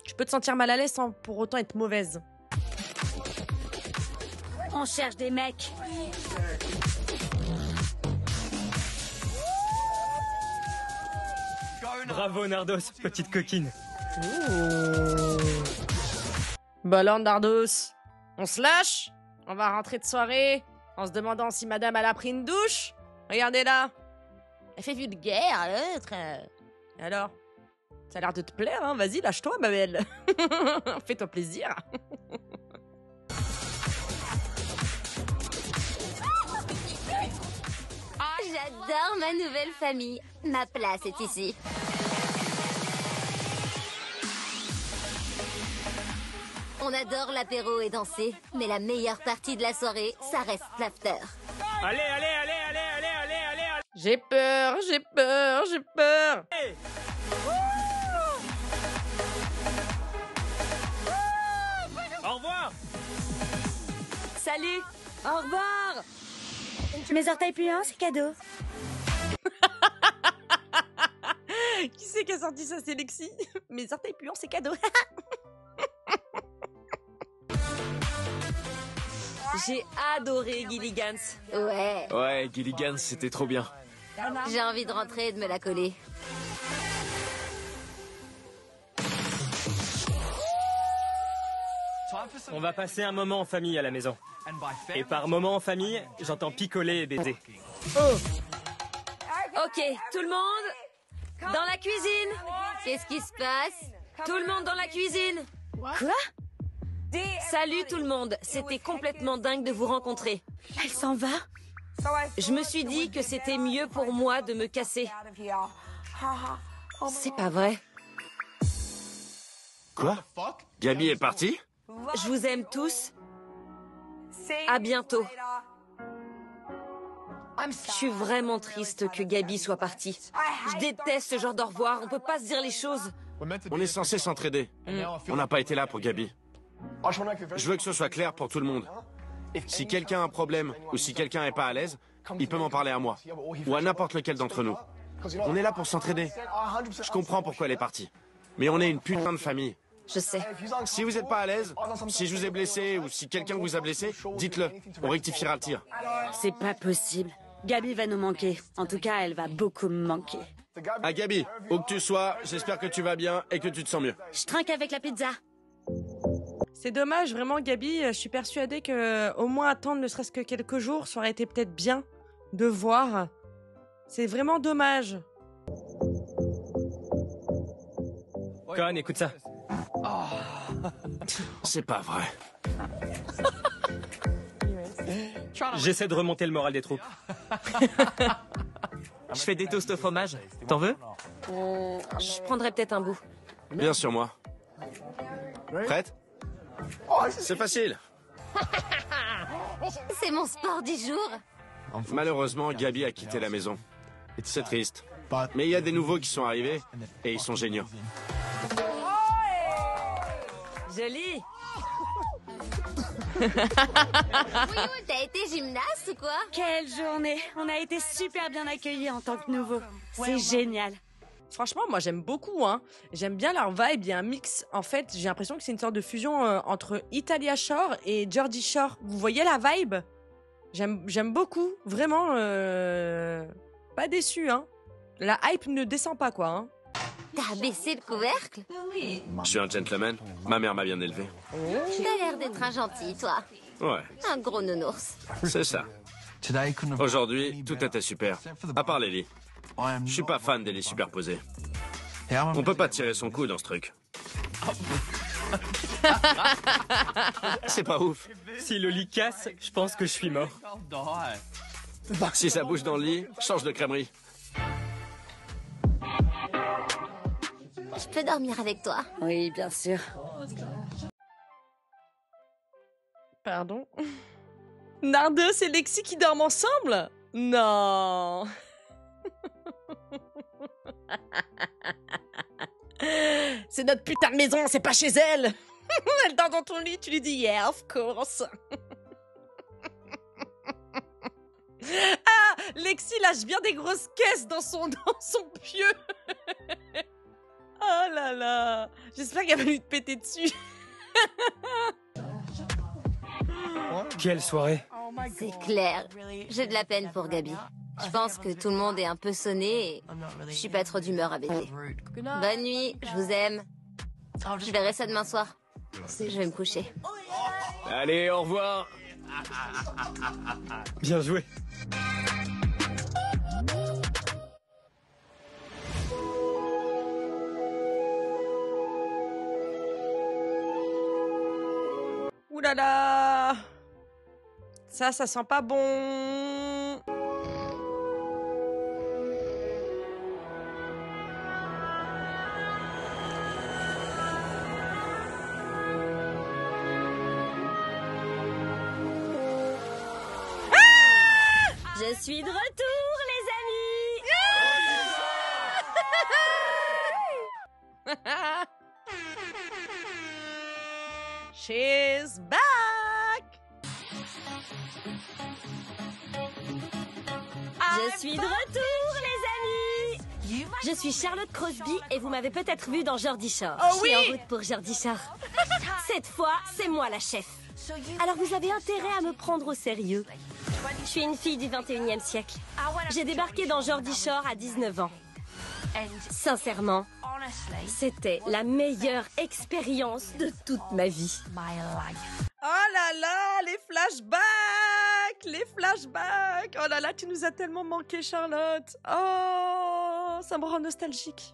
[SPEAKER 1] Tu peux te sentir mal à l'aise sans pour autant être mauvaise.
[SPEAKER 2] On cherche des mecs.
[SPEAKER 7] Bravo Nardos, petite coquine.
[SPEAKER 1] Bah alors, Nardos, on se lâche? On va rentrer de soirée en se demandant si madame elle a pris une douche? Regardez là. Elle fait vulgaire, l'autre. Et alors? Ça a l'air de te plaire, hein? Vas-y, lâche-toi, ma belle. Fais-toi plaisir.
[SPEAKER 6] J'adore ma nouvelle famille. Ma place est ici. On adore l'apéro et danser, mais la meilleure partie de la soirée, ça reste l'after.
[SPEAKER 7] Allez, allez, allez, allez, allez, allez, allez, allez.
[SPEAKER 1] J'ai peur, j'ai peur, j'ai peur.
[SPEAKER 7] Hey. Au revoir.
[SPEAKER 2] Salut. Au revoir. Mes orteils puants, c'est cadeau.
[SPEAKER 1] Qui c'est qui a sorti ça? C'est Lexi. Mes orteils puants, c'est cadeau.
[SPEAKER 5] J'ai adoré Gilligans.
[SPEAKER 6] Ouais,
[SPEAKER 3] Ouais, Gilligan, c'était trop bien.
[SPEAKER 6] j'ai envie de rentrer et de me la coller.
[SPEAKER 7] On va passer un moment en famille à la maison. Et par moment en famille, j'entends picoler et baiser.
[SPEAKER 5] Ok, tout le monde dans la cuisine.
[SPEAKER 6] Qu'est-ce qui se passe?
[SPEAKER 5] Tout le monde dans la cuisine.
[SPEAKER 2] Quoi?
[SPEAKER 5] Salut tout le monde, c'était complètement dingue de vous rencontrer.
[SPEAKER 2] Elle s'en va?
[SPEAKER 5] Je me suis dit que c'était mieux pour moi de me casser. C'est pas vrai.
[SPEAKER 8] Quoi?
[SPEAKER 3] Gabi est partie?
[SPEAKER 5] Je vous aime tous. À bientôt. Je suis vraiment triste que Gabi soit partie. Je déteste ce genre d'au revoir, on peut pas se dire les choses.
[SPEAKER 8] On est censé s'entraider. On n'a pas été là pour Gabi. Je veux que ce soit clair pour tout le monde. Si quelqu'un a un problème ou si quelqu'un n'est pas à l'aise, il peut m'en parler à moi ou à n'importe lequel d'entre nous. On est là pour s'entraider. Je comprends pourquoi elle est partie. Mais on est une putain de famille.
[SPEAKER 5] Je sais.
[SPEAKER 8] Si vous n'êtes pas à l'aise, si je vous ai blessé ou si quelqu'un vous a blessé, dites-le. On rectifiera le tir.
[SPEAKER 2] C'est pas possible. Gabi va nous manquer. En tout cas, elle va beaucoup me manquer.
[SPEAKER 8] Ah Gabi, où que tu sois, j'espère que tu vas bien et que tu te sens mieux.
[SPEAKER 2] Je trinque avec la pizza.
[SPEAKER 1] C'est dommage, vraiment, Gabi. Je suis persuadée que au moins attendre ne serait-ce que quelques jours, ça aurait été peut-être bien de voir. C'est vraiment dommage.
[SPEAKER 7] Con, écoute ça.
[SPEAKER 8] C'est pas vrai.
[SPEAKER 7] J'essaie de remonter le moral des troupes.
[SPEAKER 4] Je fais des toasts au fromage. T'en veux?
[SPEAKER 5] Je prendrais peut-être un bout.
[SPEAKER 8] Bien sûr, moi. Prête? C'est facile.
[SPEAKER 6] C'est mon sport du jour.
[SPEAKER 8] Malheureusement, Gabi a quitté la maison. C'est triste. Mais il y a des nouveaux qui sont arrivés et ils sont géniaux.
[SPEAKER 5] Joli.
[SPEAKER 6] T'as été gymnaste ou quoi?
[SPEAKER 2] Quelle journée! On a été super bien accueillis en tant que nouveaux. C'est génial.
[SPEAKER 1] Franchement, moi j'aime beaucoup. Hein. J'aime bien leur vibe. Il y a un mix. En fait, j'ai l'impression que c'est une sorte de fusion entre Italia Shore et Jersey Shore. Vous voyez la vibe? J'aime beaucoup. Vraiment, pas déçu. Hein. La hype ne descend pas, quoi. Hein.
[SPEAKER 6] T'as baissé le couvercle?
[SPEAKER 8] Je suis un gentleman. Ma mère m'a bien élevé.
[SPEAKER 6] T'as l'air d'être un gentil, toi.
[SPEAKER 8] Ouais,
[SPEAKER 6] Un gros nounours.
[SPEAKER 8] c'est ça. Aujourd'hui, tout était super. À part les lits. Je suis pas fan des lits superposés. On peut pas tirer son coup dans ce truc. C'est pas ouf.
[SPEAKER 7] Si le lit casse, je pense que je suis mort.
[SPEAKER 8] Si ça bouge dans le lit, change de crèmerie.
[SPEAKER 6] Je peux dormir avec toi?
[SPEAKER 5] Oui, bien sûr.
[SPEAKER 1] Pardon. Nardos et Lexi qui dorment ensemble? Non. C'est notre putain de maison, c'est pas chez elle. Elle dort dans ton lit, tu lui dis yeah, of course. Ah, Lexi lâche bien des grosses caisses dans son pieu. Oh là là. J'espère qu'elle va lui te péter dessus.
[SPEAKER 7] Quelle soirée.
[SPEAKER 6] C'est clair. J'ai de la peine pour Gabi. Je pense que tout le monde est un peu sonné et je suis pas trop d'humeur à bêter. Bonne nuit, je vous aime. Je verrai ça demain soir. Je vais me coucher.
[SPEAKER 3] Allez, au revoir.
[SPEAKER 7] Bien joué.
[SPEAKER 1] Ouh là là. Ça sent pas bon.
[SPEAKER 2] Je suis de retour, les amis.
[SPEAKER 1] She's back.
[SPEAKER 2] Je suis de retour, les amis. Je suis Charlotte Crosby et vous m'avez peut-être vu dans Geordie Shore.
[SPEAKER 1] Oh
[SPEAKER 2] Je suis
[SPEAKER 1] oui.
[SPEAKER 2] en route pour Geordie Shore. Cette fois, c'est moi la chef. Alors vous avez intérêt à me prendre au sérieux. Je suis une fille du 21e siècle. J'ai débarqué dans Geordie Shore à 19 ans. Sincèrement, c'était la meilleure expérience de toute ma vie.
[SPEAKER 1] Oh là là, les flashbacks, les flashbacks. Oh là là, tu nous as tellement manqué, Charlotte. Oh, ça me rend nostalgique.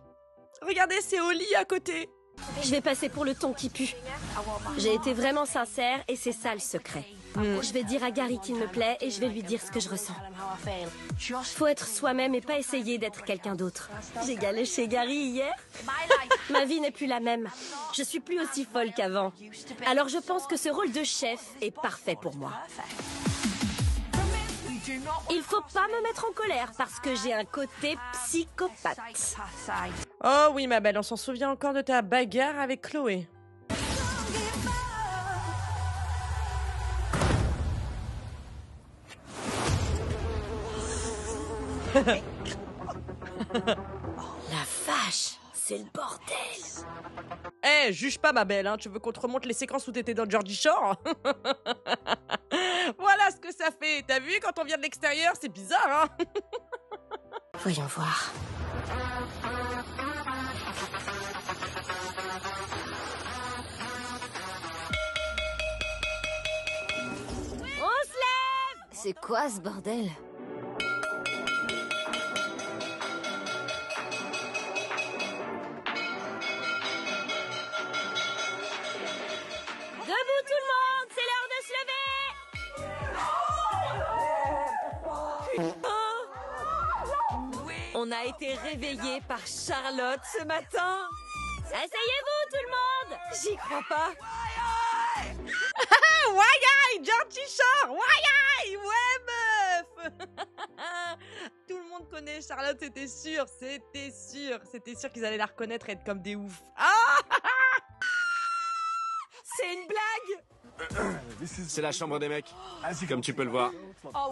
[SPEAKER 1] Regardez, c'est au lit à côté.
[SPEAKER 2] Je vais passer pour le ton qui pue. J'ai été vraiment sincère et c'est ça le secret. Je vais dire à Gary qu'il me plaît et je vais lui dire ce que je ressens. Faut être soi-même et pas essayer d'être quelqu'un d'autre. J'ai galé chez Gary hier. Ma vie n'est plus la même. Je suis plus aussi folle qu'avant. Alors je pense que ce rôle de chef est parfait pour moi. Il faut pas me mettre en colère parce que j'ai un côté psychopathe.
[SPEAKER 1] Oh oui, ma belle, on s'en souvient encore de ta bagarre avec Chloé.
[SPEAKER 2] La vache, c'est le bordel.
[SPEAKER 1] Eh, juge pas, ma belle, hein. Tu veux qu'on te remonte les séquences où t'étais dans Geordie Shore? Voilà ce que ça fait. T'as vu, quand on vient de l'extérieur, c'est bizarre, hein.
[SPEAKER 2] Voyons voir. On se lève!
[SPEAKER 6] C'est quoi ce bordel?
[SPEAKER 2] Debout tout le monde, c'est l'heure de se lever!
[SPEAKER 5] On a été réveillés par Charlotte ce matin.
[SPEAKER 2] Asseyez-vous tout le monde!
[SPEAKER 5] J'y crois pas.
[SPEAKER 1] Ah, Why Geordie Shore, why ouais, meuf. Tout le monde connaît Charlotte, c'était sûr qu'ils allaient la reconnaître et être comme des oufs. Ah.
[SPEAKER 5] C'est une blague.
[SPEAKER 8] C'est la chambre des mecs, comme tu peux le voir.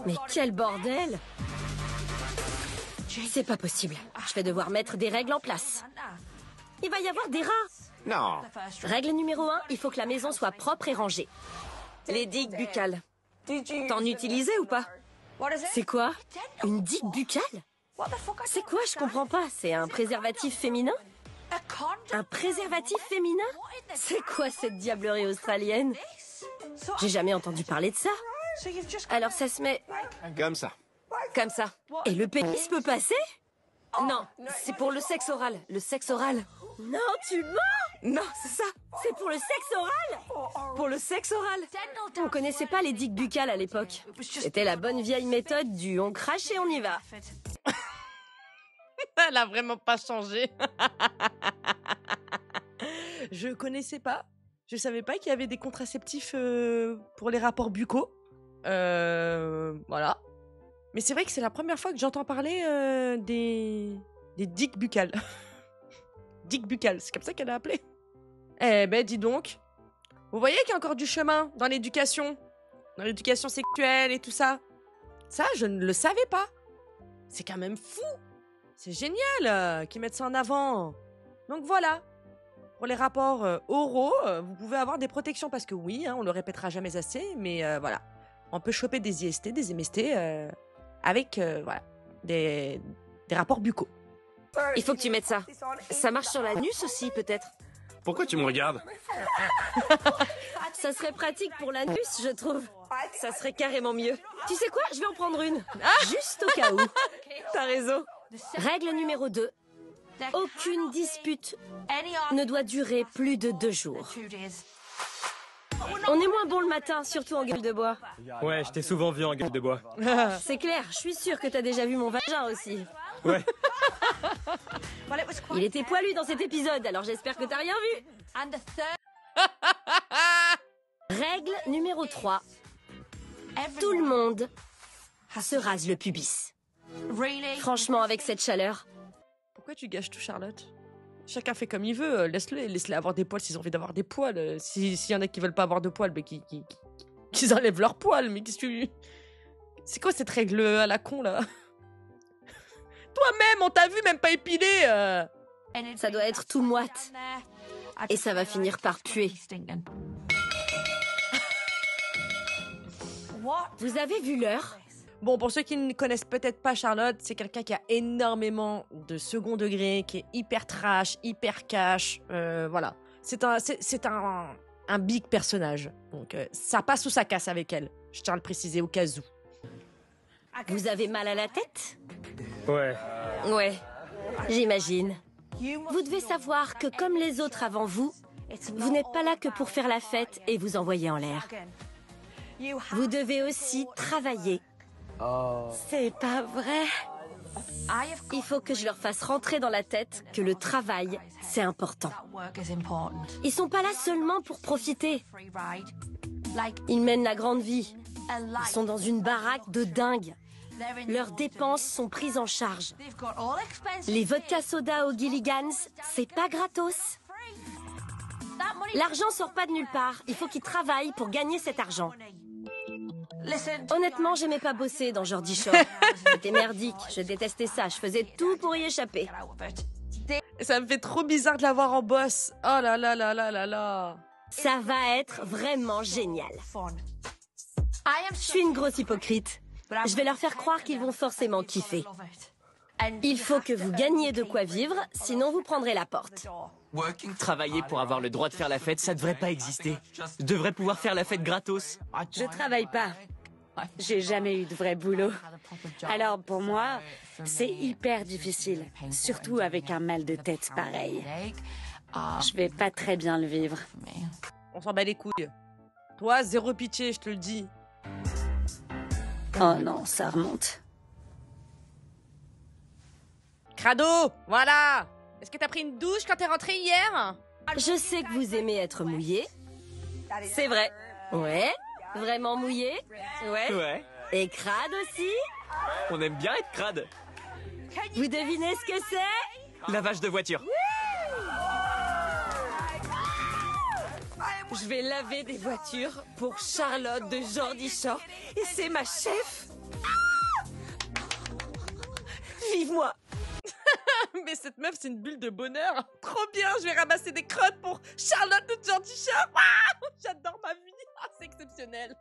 [SPEAKER 2] Mais quel bordel! C'est pas possible. Je vais devoir mettre des règles en place. Il va y avoir des rats.
[SPEAKER 8] Non,
[SPEAKER 2] Règle numéro 1, il faut que la maison soit propre et rangée.
[SPEAKER 5] Les digues buccales. T'en utilisais ou pas?
[SPEAKER 2] C'est quoi? Une digue buccale? C'est quoi? Je comprends pas. C'est un préservatif féminin?
[SPEAKER 5] Un préservatif féminin? C'est quoi cette diablerie australienne? J'ai jamais entendu parler de ça. Alors ça se met
[SPEAKER 8] Comme ça.
[SPEAKER 5] comme ça. Et le pénis peut passer? Non, c'est pour le sexe oral. Le sexe oral. Non, tu mens! Non, c'est ça. C'est pour le sexe oral? Pour le sexe oral. On connaissait pas les digues buccales à l'époque. C'était la bonne vieille méthode du on crache et on y va.
[SPEAKER 1] Elle a vraiment pas changé. Je connaissais pas. Je savais pas qu'il y avait des contraceptifs pour les rapports buccaux. Voilà. Mais c'est vrai que c'est la première fois que j'entends parler des digues buccales. Digues buccales, c'est comme ça qu'elle a appelé. Eh ben, dis donc. Vous voyez qu'il y a encore du chemin dans l'éducation sexuelle et tout ça. Ça, je ne le savais pas. C'est quand même fou. C'est génial qu'ils mettent ça en avant. Donc voilà. Pour les rapports oraux, vous pouvez avoir des protections parce que oui, hein, on le répétera jamais assez, mais voilà. On peut choper des IST, des MST avec voilà, des rapports buccaux.
[SPEAKER 5] Il faut que tu mettes ça. Ça marche sur l'anus aussi, peut-être.
[SPEAKER 8] Pourquoi tu me regardes?
[SPEAKER 5] Ça serait pratique pour l'anus, je trouve. Ça serait carrément mieux. Tu sais quoi? Je vais en prendre une. Juste au cas où. T'as raison. Règle numéro 2. Aucune dispute ne doit durer plus de 2 jours. On est moins bon le matin, surtout en gueule de bois.
[SPEAKER 7] Ouais, je t'ai souvent vu en gueule de bois.
[SPEAKER 5] C'est clair, je suis sûre que t'as déjà vu mon vagin aussi.
[SPEAKER 7] Ouais.
[SPEAKER 5] Il était poilu dans cet épisode, alors j'espère que t'as rien vu. Règle numéro 3. Tout le monde se rase le pubis. Franchement, avec cette chaleur.
[SPEAKER 1] Pourquoi tu gâches tout, Charlotte? Chacun fait comme il veut. Laisse-les avoir des poils s'ils ont envie d'avoir des poils. S'il y en a qui veulent pas avoir de poils, mais qu'ils enlèvent leurs poils. Mais qu'est-ce que... C'est quoi cette règle à la con, là? Toi-même, on t'a vu même pas épilé.
[SPEAKER 5] Ça doit être tout moite. Et ça va finir par puer. Vous avez vu l'heure?
[SPEAKER 1] Bon, pour ceux qui ne connaissent peut-être pas Charlotte, c'est quelqu'un qui a énormément de second degré, qui est hyper trash, hyper cash. Voilà. C'est un big personnage. Donc, ça passe ou ça casse avec elle. Je tiens à le préciser au cas où.
[SPEAKER 5] Vous avez mal à la tête?
[SPEAKER 7] Ouais.
[SPEAKER 5] Ouais, j'imagine. Vous devez savoir que comme les autres avant vous, vous n'êtes pas là que pour faire la fête et vous envoyer en l'air. Vous devez aussi travailler. C'est pas vrai. Il faut que je leur fasse rentrer dans la tête que le travail, c'est important. Ils sont pas là seulement pour profiter. Ils mènent la grande vie. Ils sont dans une baraque de dingue. Leurs dépenses sont prises en charge. Les vodka soda au Gilligan's, c'est pas gratos. L'argent sort pas de nulle part. Il faut qu'ils travaillent pour gagner cet argent. Honnêtement, j'aimais pas bosser dans Geordie Shore. C'était merdique. Je détestais ça. Je faisais tout pour y échapper.
[SPEAKER 1] Ça me fait trop bizarre de la voir en boss. Oh là là là là là là.
[SPEAKER 5] Ça va être vraiment génial. Je suis une grosse hypocrite. Je vais leur faire croire qu'ils vont forcément kiffer. Il faut que vous gagniez de quoi vivre, sinon vous prendrez la porte.
[SPEAKER 3] Travailler pour avoir le droit de faire la fête, ça devrait pas exister. Je devrais pouvoir faire la fête gratos.
[SPEAKER 2] Je travaille pas. J'ai jamais eu de vrai boulot. Alors pour moi, c'est hyper difficile, surtout avec un mal de tête pareil. Je vais pas très bien le vivre.
[SPEAKER 1] On s'en bat les couilles. Toi, zéro pitié, je te le dis.
[SPEAKER 2] Oh non, ça remonte.
[SPEAKER 1] Crado, voilà. Est-ce que t'as pris une douche quand t'es rentré hier?
[SPEAKER 5] Je sais que vous aimez être mouillé. C'est vrai. Ouais. Vraiment mouillé. Ouais.
[SPEAKER 3] Ouais.
[SPEAKER 5] Et crade aussi.
[SPEAKER 3] On aime bien être crade.
[SPEAKER 5] Vous devinez ce que c'est?
[SPEAKER 3] Lavage de voiture.
[SPEAKER 5] Je vais laver des voitures pour Charlotte de Geordie Shore. Et c'est ma chef. Vive moi.
[SPEAKER 1] Mais cette meuf, c'est une bulle de bonheur. Trop bien, je vais ramasser des crottes pour Charlotte de Geordie Shore. Ah, j'adore ma vie. Ah, c'est exceptionnel.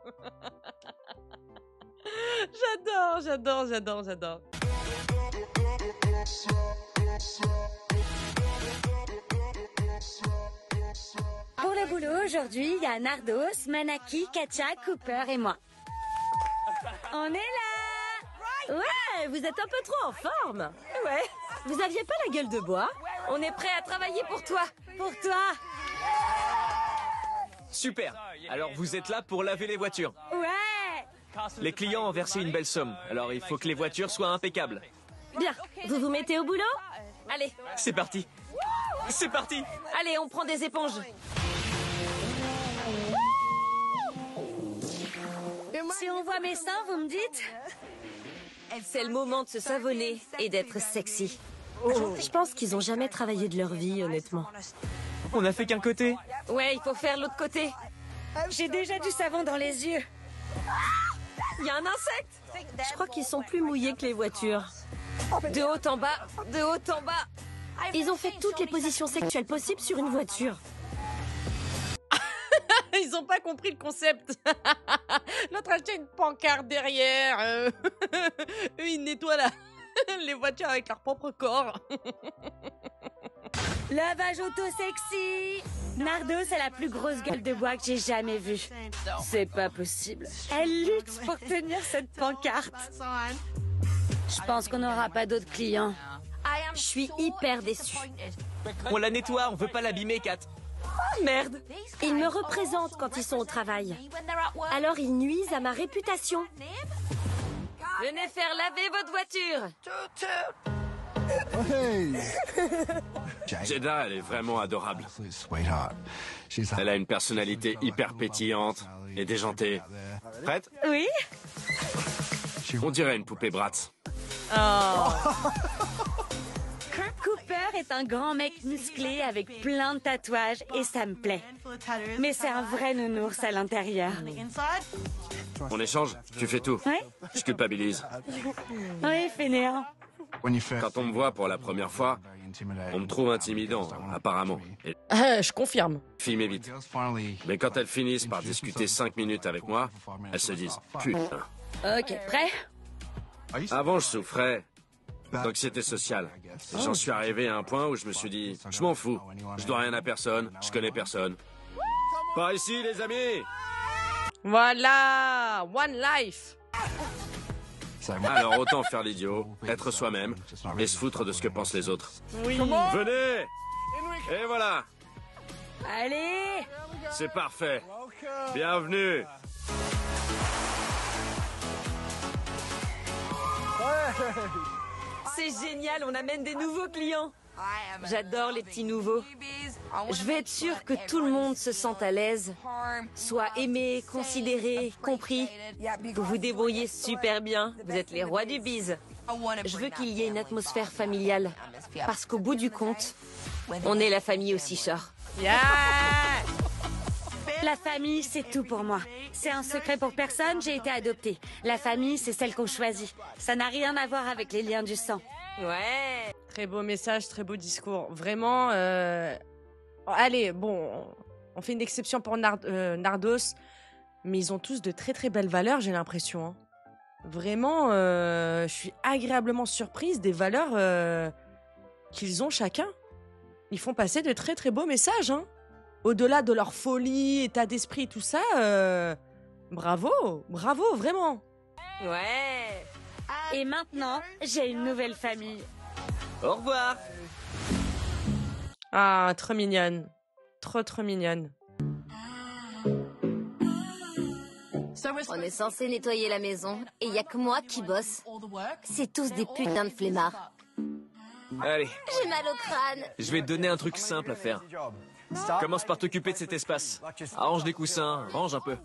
[SPEAKER 1] J'adore.
[SPEAKER 2] Au boulot, aujourd'hui, il y a Nardos, Manaki, Katia, Cooper et moi. On est là!
[SPEAKER 5] Ouais, vous êtes un peu trop en forme. Ouais. Vous aviez pas la gueule de bois? On est prêt à travailler pour toi.
[SPEAKER 2] Pour toi!
[SPEAKER 4] Super. Alors vous êtes là pour laver les voitures.
[SPEAKER 2] Ouais!
[SPEAKER 4] Les clients ont versé une belle somme, alors il faut que les voitures soient impeccables.
[SPEAKER 5] Bien. Vous vous mettez au boulot? Allez.
[SPEAKER 4] C'est parti. C'est parti.
[SPEAKER 5] Allez, on prend des éponges.
[SPEAKER 2] Si on voit mes seins, vous me dites?
[SPEAKER 5] C'est le moment de se savonner et d'être sexy. Je pense qu'ils ont jamais travaillé de leur vie, honnêtement.
[SPEAKER 4] On a fait qu'un côté.
[SPEAKER 5] Ouais, il faut faire l'autre côté.
[SPEAKER 2] J'ai déjà du savon dans les yeux.
[SPEAKER 5] Il y a un insecte. Je crois qu'ils sont plus mouillés que les voitures. De haut en bas, de haut en bas. Ils ont fait toutes les positions sexuelles possibles sur une voiture.
[SPEAKER 1] Ils ont pas compris le concept. L'autre a acheté une pancarte derrière. Eux, ils nettoient les voitures avec leur propre corps.
[SPEAKER 2] Lavage auto sexy! Nardos a la plus grosse gueule de bois que j'ai jamais vue. C'est pas possible. Elle lutte pour tenir cette pancarte. Je pense qu'on n'aura pas d'autres clients.
[SPEAKER 5] Je suis hyper déçue.
[SPEAKER 4] On la nettoie, on veut pas l'abîmer, Kat.
[SPEAKER 5] Merde. Ils me représentent quand ils sont au travail. Alors ils nuisent à ma réputation. Venez faire laver votre voiture.
[SPEAKER 8] Jeddah, elle est vraiment adorable. Elle a une personnalité hyper pétillante et déjantée. Prête?
[SPEAKER 2] Oui?
[SPEAKER 8] On dirait une poupée Bratz.
[SPEAKER 2] Cooper est un grand mec musclé avec plein de tatouages et ça me plaît. Mais c'est un vrai nounours à l'intérieur.
[SPEAKER 8] On échange? Tu fais tout.
[SPEAKER 2] Ouais?
[SPEAKER 8] Je culpabilise.
[SPEAKER 2] Oui, fainéant.
[SPEAKER 8] Quand on me voit pour la première fois, on me trouve intimidant, apparemment. Et
[SPEAKER 1] Je confirme.
[SPEAKER 8] les filles m'évitent. Mais quand elles finissent par discuter 5 minutes avec moi, elles se disent « Putain ».
[SPEAKER 2] Ok, prêt?
[SPEAKER 8] Avant, je souffrais d'anxiété sociale. Et j'en suis arrivé à un point où je me suis dit « Je m'en fous. Je dois rien à personne. Je connais personne. » Par ici, les amis!
[SPEAKER 1] Voilà, One Life.
[SPEAKER 8] Alors autant faire l'idiot, être soi-même et se foutre de ce que pensent les autres.
[SPEAKER 1] Oui.
[SPEAKER 8] Venez! Et voilà!
[SPEAKER 2] Allez!
[SPEAKER 8] C'est parfait. Bienvenue.
[SPEAKER 5] C'est génial, on amène des nouveaux clients. J'adore les petits nouveaux. Je veux être sûre que tout le monde se sente à l'aise, soit aimé, considéré, compris. Vous vous débrouillez super bien, vous êtes les rois du bise. Je veux qu'il y ait une atmosphère familiale, parce qu'au bout du compte, on est la famille au Seashore.
[SPEAKER 1] Yeah.
[SPEAKER 2] La famille, c'est tout pour moi. C'est un secret pour personne, j'ai été adoptée. La famille, c'est celle qu'on choisit. Ça n'a rien à voir avec les liens du sang.
[SPEAKER 5] Ouais.
[SPEAKER 1] Très beau message, très beau discours. Vraiment, allez, bon, on fait une exception pour Nardos, mais ils ont tous de très très belles valeurs, j'ai l'impression. Hein. Vraiment, je suis agréablement surprise des valeurs qu'ils ont chacun. Ils font passer de très très beaux messages, hein. Au-delà de leur folie, état d'esprit, tout ça, bravo, bravo, vraiment.
[SPEAKER 5] Ouais.
[SPEAKER 2] Et maintenant, j'ai une nouvelle famille.
[SPEAKER 4] Au revoir.
[SPEAKER 1] Ah, trop mignonne. Trop trop mignonne.
[SPEAKER 6] On est censé nettoyer la maison et il y a que moi qui bosse. C'est tous des putains de flemmards.
[SPEAKER 4] Allez,
[SPEAKER 6] J'ai mal au crâne.
[SPEAKER 4] je vais te donner un truc simple à faire. Commence par t'occuper de cet espace. Arrange des coussins, range un peu.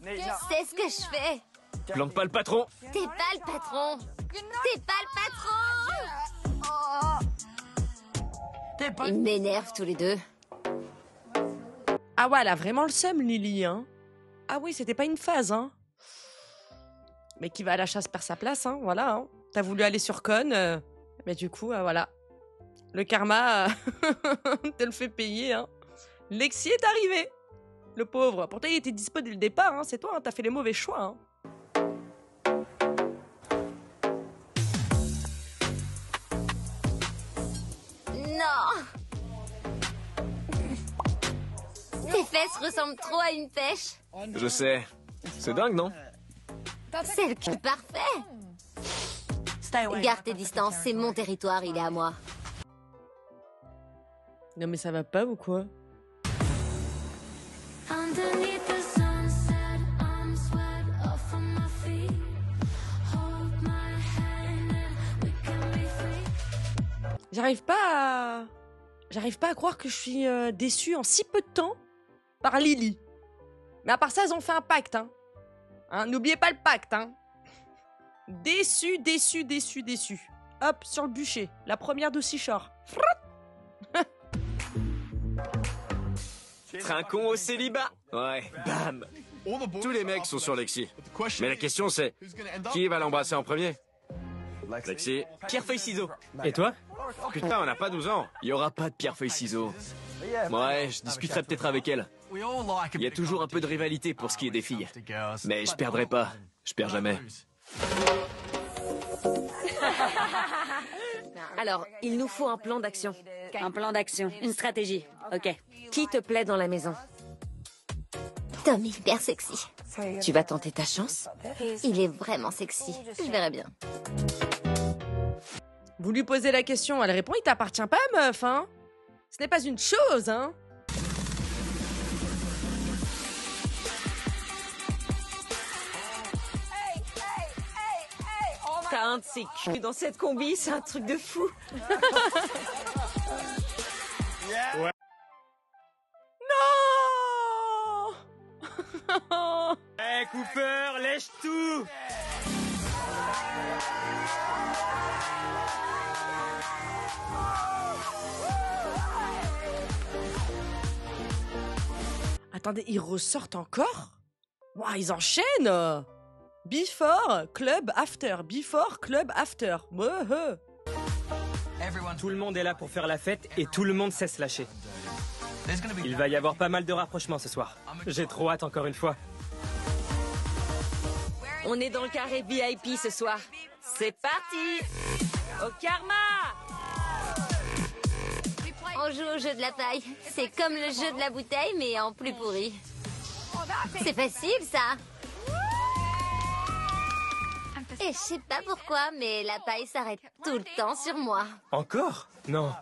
[SPEAKER 6] C'est ce que je fais.
[SPEAKER 4] Plante pas le patron.
[SPEAKER 6] T'es pas le patron. T'es pas le patron. Ils m'énervent tous les deux.
[SPEAKER 1] Ah ouais, elle a vraiment le seum, Lily, hein. Ah oui, c'était pas une phase, hein. Mais qui va à la chasse perd sa place, hein, voilà. Hein. T'as voulu aller sur Con, mais du coup, voilà. Le karma te le fait payer, hein. Lexi est arrivé, le pauvre. Pourtant, il était dispo dès le départ, hein. C'est toi, hein. T'as fait les mauvais choix, hein.
[SPEAKER 6] Non. T'es fesses ressemblent trop à une pêche.
[SPEAKER 3] Je sais. C'est dingue, non?
[SPEAKER 6] C'est le cul parfait. Garde tes distances, c'est mon territoire, il est à moi.
[SPEAKER 1] Non mais ça va pas ou quoi? J'arrive pas à croire que je suis déçue en si peu de temps par Lily. Mais à part ça, elles ont fait un pacte, hein. N'oubliez pas le pacte, hein. Déçu. Hop, sur le bûcher. La première de Seashore.
[SPEAKER 3] Trinquons au célibat. Ouais, bam.
[SPEAKER 8] Tous les mecs sont sur Lexi. Mais la question c'est, qui va l'embrasser en premier? Lexi.
[SPEAKER 3] Pierre, feuille, ciseaux.
[SPEAKER 7] Et toi?
[SPEAKER 8] Putain, on n'a pas 12 ans.
[SPEAKER 3] Il y aura pas de pierre, feuille, ciseaux. Ouais, je discuterai peut-être avec elle. Il y a toujours un peu de rivalité pour ce qui est des filles. Mais je perdrai pas. Je perds jamais.
[SPEAKER 5] Alors, il nous faut un plan d'action.
[SPEAKER 2] Un plan d'action, une stratégie. Ok.
[SPEAKER 5] Qui te plaît dans la maison?
[SPEAKER 6] Tom est hyper sexy.
[SPEAKER 5] Tu vas tenter ta chance?
[SPEAKER 6] Il est vraiment sexy. Je verrai bien.
[SPEAKER 1] Vous lui posez la question, elle répond, il t'appartient pas, meuf, hein. Ce n'est pas une chose, hein.
[SPEAKER 5] T'as un de ces culs dans cette combi, c'est un truc de fou.
[SPEAKER 1] Non.
[SPEAKER 7] Hey Cooper, lèche tout!
[SPEAKER 1] Attendez, ils ressortent encore? Ouah, ils enchaînent. Before, club, after. Before, club, after. Ouais.
[SPEAKER 7] Tout le monde est là pour faire la fête et tout le monde sait se lâcher. Il va y avoir pas mal de rapprochements ce soir. J'ai trop hâte encore une fois.
[SPEAKER 5] On est dans le carré VIP ce soir. C'est parti! Au karma!
[SPEAKER 6] On joue au jeu de la paille. C'est comme le jeu de la bouteille, mais en plus pourri. C'est facile, ça. Et je sais pas pourquoi, mais la paille s'arrête tout le temps sur moi.
[SPEAKER 7] Encore? Non.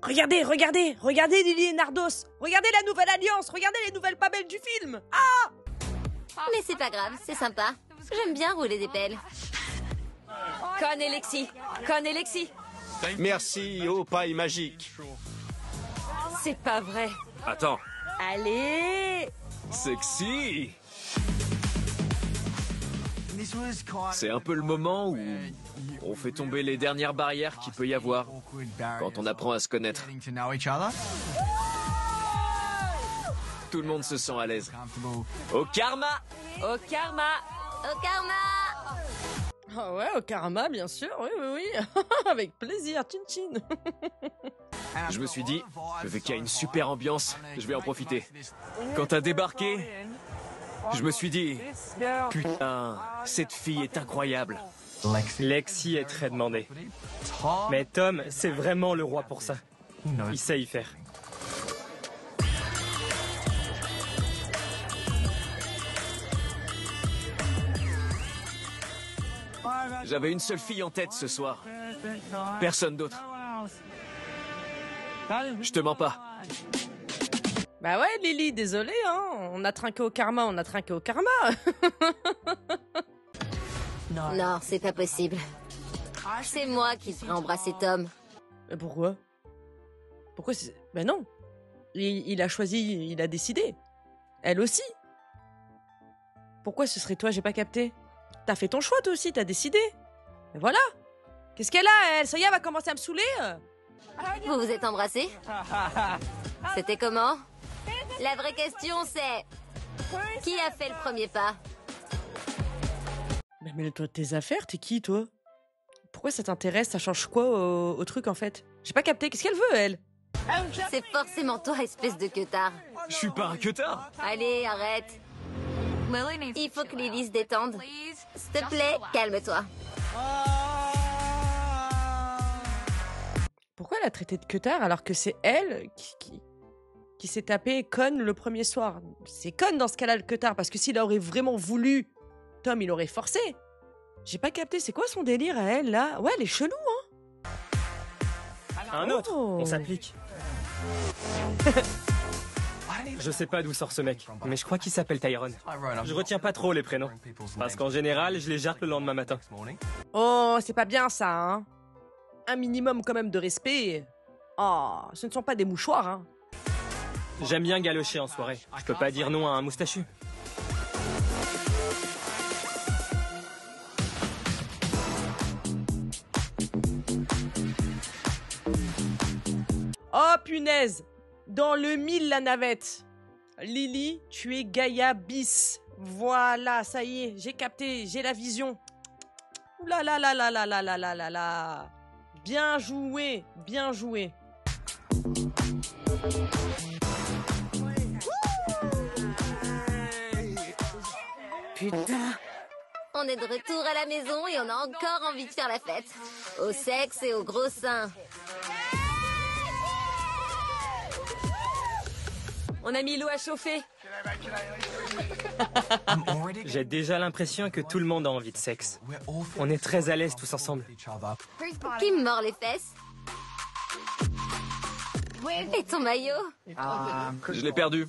[SPEAKER 1] Regardez Lily et Nardos. Regardez la nouvelle alliance. Regardez les nouvelles pas belles du film. Ah!
[SPEAKER 6] Mais c'est pas grave, c'est sympa. J'aime bien rouler des pelles.
[SPEAKER 5] Con et Lexi. Con et Lexi.
[SPEAKER 8] Merci, oh paille magique.
[SPEAKER 5] C'est pas vrai.
[SPEAKER 8] Attends.
[SPEAKER 5] Allez!
[SPEAKER 3] Sexy! C'est un peu le moment où on fait tomber les dernières barrières qu'il peut y avoir quand on apprend à se connaître. Tout le monde se sent à l'aise. Au karma!
[SPEAKER 5] Au karma!
[SPEAKER 6] Au karma!
[SPEAKER 1] Ah ouais, au karma, bien sûr. Oui. Avec plaisir, chin.
[SPEAKER 3] Je me suis dit, vu qu'il y a une super ambiance, je vais en profiter. Quand t'as débarqué, je me suis dit, putain, cette fille est incroyable.
[SPEAKER 7] Lexi est très demandée. Mais Tom, c'est vraiment le roi pour ça. Il sait y faire.
[SPEAKER 3] J'avais une seule fille en tête ce soir. Personne d'autre. Je te mens pas.
[SPEAKER 1] Bah ouais, Lily, désolé, hein. On a trinqué au karma.
[SPEAKER 6] Non, c'est pas possible. C'est moi qui devrais embrasser Tom.
[SPEAKER 1] Mais pourquoi? Ben non. Il a choisi, il a décidé. Elle aussi. Pourquoi ce serait toi? J'ai pas capté. T'as fait ton choix toi aussi, t'as décidé. Mais voilà. Qu'est-ce qu'elle a, elle? Ça y est, elle va commencer à me saouler.
[SPEAKER 6] Vous vous êtes embrassés? C'était comment? La vraie question c'est... Qui a fait le premier pas?
[SPEAKER 1] Mais mêle-toi de tes affaires, t'es qui toi? Pourquoi ça t'intéresse? Ça change quoi au truc en fait? J'ai pas capté, qu'est-ce qu'elle veut elle?
[SPEAKER 6] C'est forcément toi, espèce de queutard.
[SPEAKER 3] Je suis pas un queutard.
[SPEAKER 6] Allez, arrête. Il faut que Lily se détende. S'il te plaît, calme-toi.
[SPEAKER 1] l'a traité de cutter alors que c'est elle qui s'est tapé Con le premier soir. C'est Con dans ce cas-là le cutter, parce que s'il aurait vraiment voulu, Tom, il aurait forcé. J'ai pas capté, c'est quoi son délire à elle, là? Ouais, elle est chelou, hein.
[SPEAKER 7] Un autre, on s'applique. Je sais pas d'où sort ce mec, mais je crois qu'il s'appelle Tyrone. Je retiens pas trop les prénoms, parce qu'en général, je les jarte le lendemain matin.
[SPEAKER 1] Oh, c'est pas bien ça, hein. Un minimum quand même de respect. Oh, ce ne sont pas des mouchoirs, hein.
[SPEAKER 7] J'aime bien galocher en soirée. Je peux pas dire non à un moustachu.
[SPEAKER 1] Oh punaise! Dans le 1000 la navette. Lily, tu es Gaïa bis. Voilà, ça y est, j'ai capté, j'ai la vision. Ouh là là là là là là là là là là. Bien joué, bien joué.
[SPEAKER 6] Putain. On est de retour à la maison et on a encore envie de faire la fête. Au sexe et au gros sein.
[SPEAKER 5] On a mis l'eau à chauffer.
[SPEAKER 7] J'ai déjà l'impression que tout le monde a envie de sexe. On est très à l'aise tous ensemble.
[SPEAKER 6] Qui me mord les fesses? Et ton maillot?
[SPEAKER 3] Je l'ai perdu,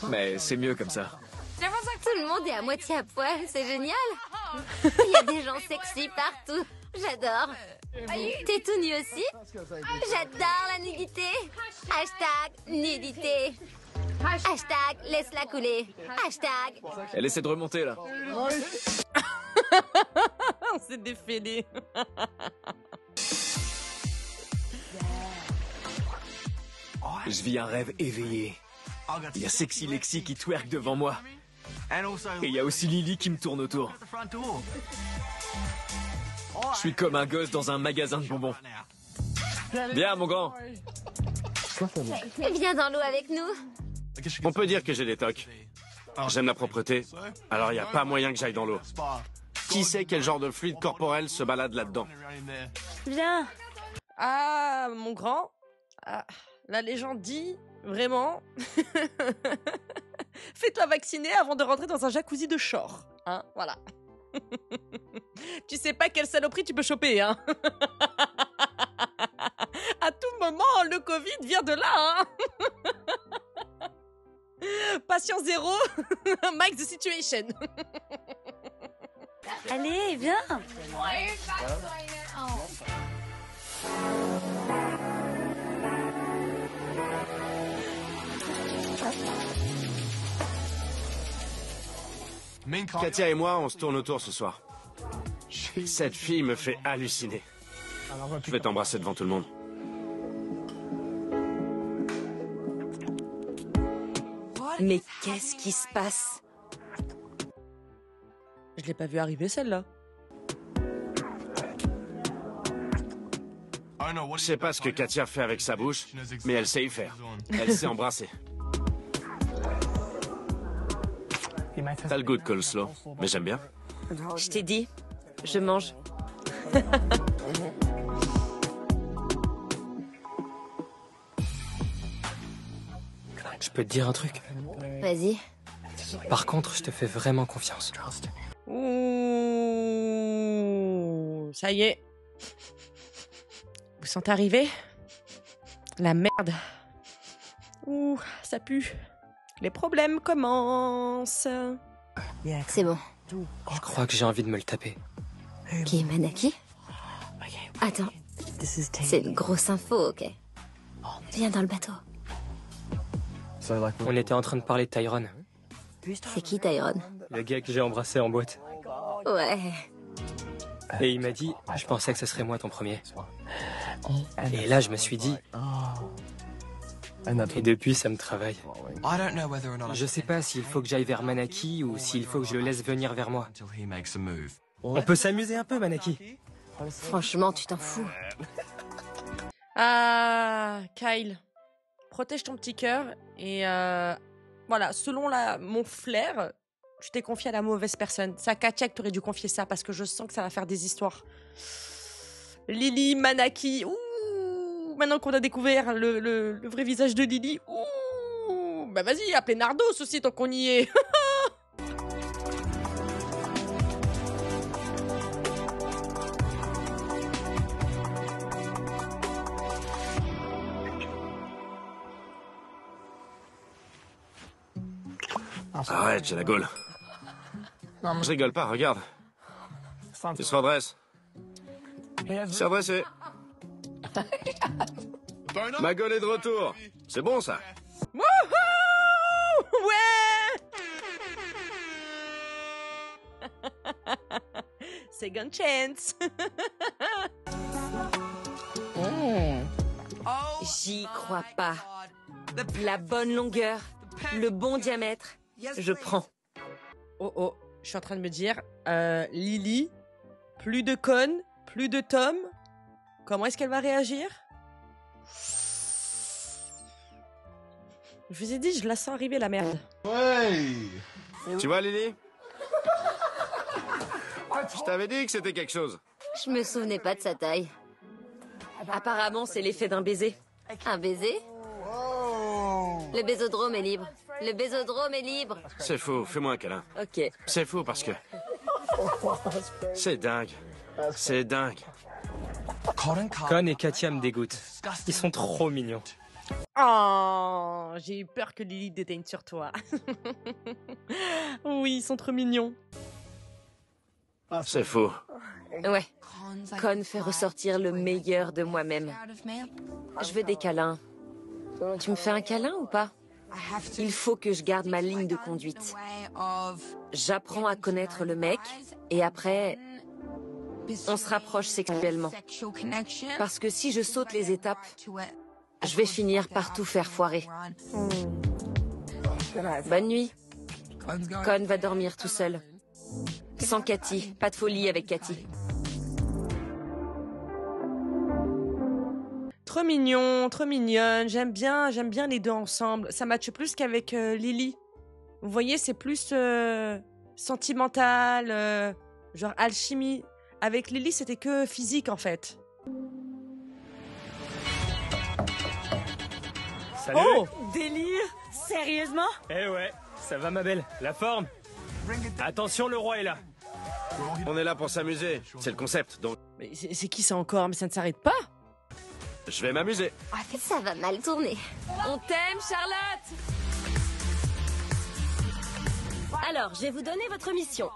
[SPEAKER 3] mais c'est mieux comme ça.
[SPEAKER 6] Tout le monde est à moitié à poil, c'est génial. Il y a des gens sexy partout. J'adore. T'es tout nu aussi? J'adore la nudité. Hashtag nudité. Hashtag laisse-la couler. Hashtag.
[SPEAKER 3] Elle essaie de remonter là.
[SPEAKER 1] On s'est défilé.
[SPEAKER 3] Je vis un rêve éveillé. Il y a Sexy Lexi qui twerk devant moi. Et il y a aussi Lily qui me tourne autour. Je suis comme un gosse dans un magasin de bonbons. Viens, mon grand.
[SPEAKER 6] Viens dans l'eau avec nous.
[SPEAKER 8] On peut dire que j'ai des tocs. J'aime la propreté, alors il n'y a pas moyen que j'aille dans l'eau. Qui sait quel genre de fluide corporel se balade là-dedans?
[SPEAKER 2] Viens.
[SPEAKER 1] Ah, mon grand. Ah, la légende dit, vraiment, fais-toi vacciner avant de rentrer dans un jacuzzi de shore. Hein, voilà. Tu sais pas quelle saloperie tu peux choper, hein. À tout moment, le Covid vient de là, hein. Patient zéro, Mike the situation.
[SPEAKER 2] Allez, viens.
[SPEAKER 8] Katia et moi, on se tourne autour ce soir. Cette fille me fait halluciner. Je vais t'embrasser devant tout le monde.
[SPEAKER 5] Mais qu'est-ce qui se passe?
[SPEAKER 1] Je l'ai pas vu arriver celle-là.
[SPEAKER 8] Je sais pas ce que Katia fait avec sa bouche, mais elle sait y faire. Elle sait embrasser. T'as le goût de coleslaw, mais j'aime bien.
[SPEAKER 5] Je t'ai dit, je mange.
[SPEAKER 7] Je peux te dire un truc?
[SPEAKER 6] Vas-y.
[SPEAKER 7] Par contre, je te fais vraiment confiance.
[SPEAKER 1] Ouh, ça y est. Vous sentez arriver? La merde. Ouh, ça pue. Les problèmes commencent.
[SPEAKER 6] C'est bon.
[SPEAKER 7] Je crois que j'ai envie de me le taper.
[SPEAKER 6] Qui est Manaki? Attends. C'est une grosse info, ok? Viens dans le bateau.
[SPEAKER 7] On était en train de parler de Tyrone,
[SPEAKER 6] C'est qui, Tyrone?
[SPEAKER 7] le gars que j'ai embrassé en boîte.
[SPEAKER 6] Ouais.
[SPEAKER 7] Et il m'a dit, je pensais que ce serait moi ton premier. Et là, je me suis dit... Et depuis, ça me travaille. Je sais pas s'il faut que j'aille vers Manaki ou s'il faut que je le laisse venir vers moi. On peut s'amuser un peu, Manaki.
[SPEAKER 6] Franchement, tu t'en fous.
[SPEAKER 1] Ah, Kyle. Protège ton petit cœur et voilà, selon mon flair, tu t'es confié à la mauvaise personne. C'est à Katia que t'aurais dû confier ça parce que je sens que ça va faire des histoires. Lily, Manaki, ouh, maintenant qu'on a découvert le vrai visage de Lily, ouh, bah vas-y, appelez Nardos aussi tant qu'on y est.
[SPEAKER 8] Arrête, j'ai la gaule. Je rigole pas, regarde. Il se redresse. Il s'est redressé. Ma gaule est de retour. C'est bon, ça.
[SPEAKER 1] Wouhou! Ouais! Second chance.
[SPEAKER 5] J'y crois pas. La bonne longueur, le bon diamètre, je prends.
[SPEAKER 1] Oh oh, je suis en train de me dire, Lily, plus de Con, plus de Tom. Comment est-ce qu'elle va réagir? Je vous ai dit, je la sens arriver, la merde.
[SPEAKER 8] Tu vois, Lily? Je t'avais dit que c'était quelque chose.
[SPEAKER 6] Je me souvenais pas de sa taille.
[SPEAKER 5] Apparemment, c'est l'effet d'un baiser.
[SPEAKER 6] Un baiser? Le bésodrome est libre. Le bésodrome est libre.
[SPEAKER 8] C'est faux, fais-moi un câlin.
[SPEAKER 5] Ok.
[SPEAKER 8] C'est faux parce que... C'est dingue. C'est dingue.
[SPEAKER 7] Con et Katia me dégoûtent. Ils sont trop mignons.
[SPEAKER 1] Oh, j'ai eu peur que Lily dédaigne sur toi. Oui, ils sont trop mignons.
[SPEAKER 8] C'est faux.
[SPEAKER 5] Ouais. Con fait ressortir le meilleur de moi-même. Je veux des câlins. Tu me fais un câlin ou pas? Il faut que je garde ma ligne de conduite. J'apprends à connaître le mec et après, on se rapproche sexuellement. Parce que si je saute les étapes, je vais finir par tout faire foirer. Bonne nuit. Con va dormir tout seul. Sans Cathy. Pas de folie avec Cathy.
[SPEAKER 1] Trop mignon, trop mignonne. J'aime bien les deux ensemble. Ça matche plus qu'avec Lily. Vous voyez, c'est plus sentimental, genre alchimie. Avec Lily, c'était que physique en fait.
[SPEAKER 7] Salut.
[SPEAKER 1] Oh!
[SPEAKER 2] Délire? Sérieusement?
[SPEAKER 7] Eh ouais, ça va ma belle. La forme. Attention, le roi est là.
[SPEAKER 8] On est là pour s'amuser. C'est le concept, donc
[SPEAKER 1] Mais c'est qui ça encore? Mais ça ne s'arrête pas.
[SPEAKER 8] je vais m'amuser.
[SPEAKER 6] Ça va mal tourner.
[SPEAKER 5] On t'aime, Charlotte! Alors, je vais vous donner votre mission.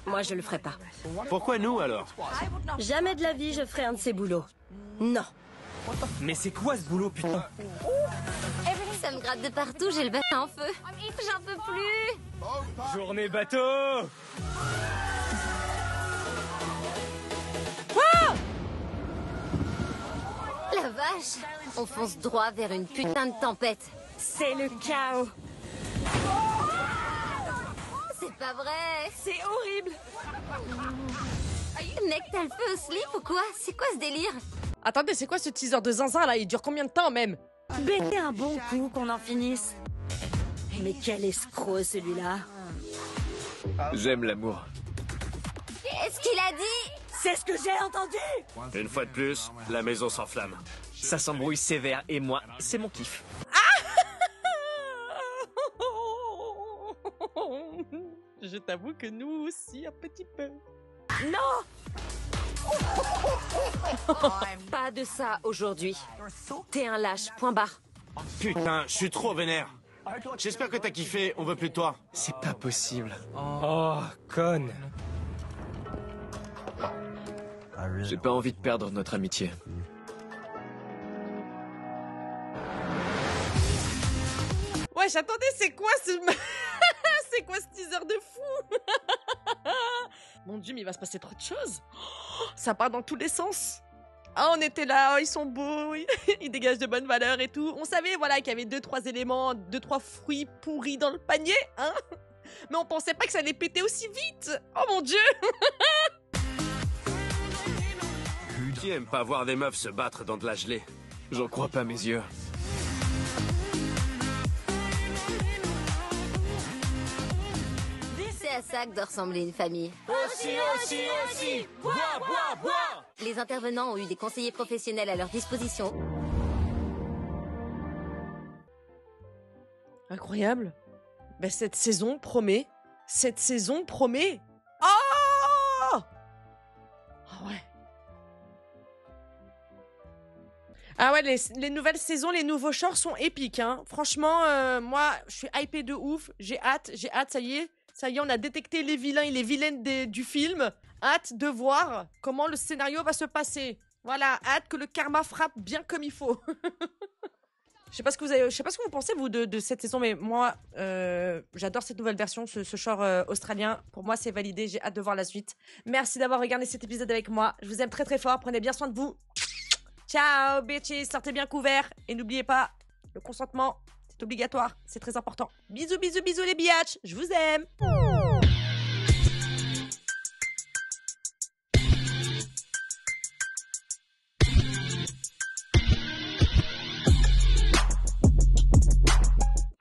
[SPEAKER 5] Moi, je le ferai pas.
[SPEAKER 8] Pourquoi nous, alors?
[SPEAKER 5] Jamais de la vie, je ferai un de ces boulots. Non.
[SPEAKER 7] Mais c'est quoi ce boulot, putain?
[SPEAKER 6] Ça me gratte de partout, j'ai le bassin en feu. J'en peux plus.
[SPEAKER 7] Journée bateau!
[SPEAKER 6] La vache. On fonce droit vers une putain de tempête.
[SPEAKER 2] C'est le chaos.
[SPEAKER 6] C'est pas vrai.
[SPEAKER 2] C'est horrible.
[SPEAKER 6] Mec, t'as le feu au slip ou quoi? C'est quoi ce délire?
[SPEAKER 1] Attendez, c'est quoi ce teaser de zinzin là? Il dure combien de temps même?
[SPEAKER 2] Bêtez un bon coup qu'on en finisse. Mais quel escroc celui-là.
[SPEAKER 3] J'aime l'amour.
[SPEAKER 6] Qu'est-ce qu'il a dit?
[SPEAKER 2] C'est ce que j'ai entendu.
[SPEAKER 8] Une fois de plus, la maison s'enflamme.
[SPEAKER 3] Ça s'embrouille sévère et moi, c'est mon kiff.
[SPEAKER 1] Je t'avoue que nous aussi, un petit peu.
[SPEAKER 5] Pas de ça aujourd'hui. T'es un lâche, point barre.
[SPEAKER 8] Putain, je suis trop vénère. J'espère que t'as kiffé, on veut plus de toi.
[SPEAKER 3] C'est pas possible.
[SPEAKER 7] Oh, Con.
[SPEAKER 3] J'ai pas envie de perdre notre amitié.
[SPEAKER 1] Wesh, attendez, c'est quoi ce... c'est quoi ce teaser de fou? Mon Dieu, mais il va se passer trop de choses. Oh, ça part dans tous les sens. Ah, on était là, oh, ils sont beaux, ils dégagent de bonnes valeurs et tout. On savait, voilà, qu'il y avait 2-3 éléments, 2-3 fruits pourris dans le panier, hein. Mais on pensait pas que ça allait péter aussi vite. Oh mon Dieu.
[SPEAKER 8] Qui aime pas voir des meufs se battre dans de la gelée?
[SPEAKER 3] J'en crois pas mes yeux.
[SPEAKER 6] C'est à ça que doit ressembler une famille.
[SPEAKER 3] Aussi, bois, bois, bois!
[SPEAKER 6] Les intervenants ont eu des conseillers professionnels à leur disposition.
[SPEAKER 1] Incroyable. Ben, cette saison promet. Cette saison promet. Oh! Ah ouais. Ah ouais, les nouvelles saisons, les nouveaux shorts sont épiques, hein. Franchement, moi, je suis hypée de ouf. J'ai hâte, ça y est. Ça y est, on a détecté les vilains et les vilaines du film. Hâte de voir comment le scénario va se passer. Voilà, hâte que le karma frappe bien comme il faut. Je sais pas ce que vous pensez, vous, de cette saison, mais moi, j'adore cette nouvelle version, ce short australien. Pour moi, c'est validé. J'ai hâte de voir la suite. Merci d'avoir regardé cet épisode avec moi. Je vous aime très très fort. Prenez bien soin de vous. Ciao, bitches. Sortez bien couverts. Et n'oubliez pas, le consentement, c'est obligatoire. C'est très important. Bisous, bisous, bisous les biatchs. Je vous aime.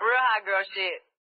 [SPEAKER 9] Real hot girl shit.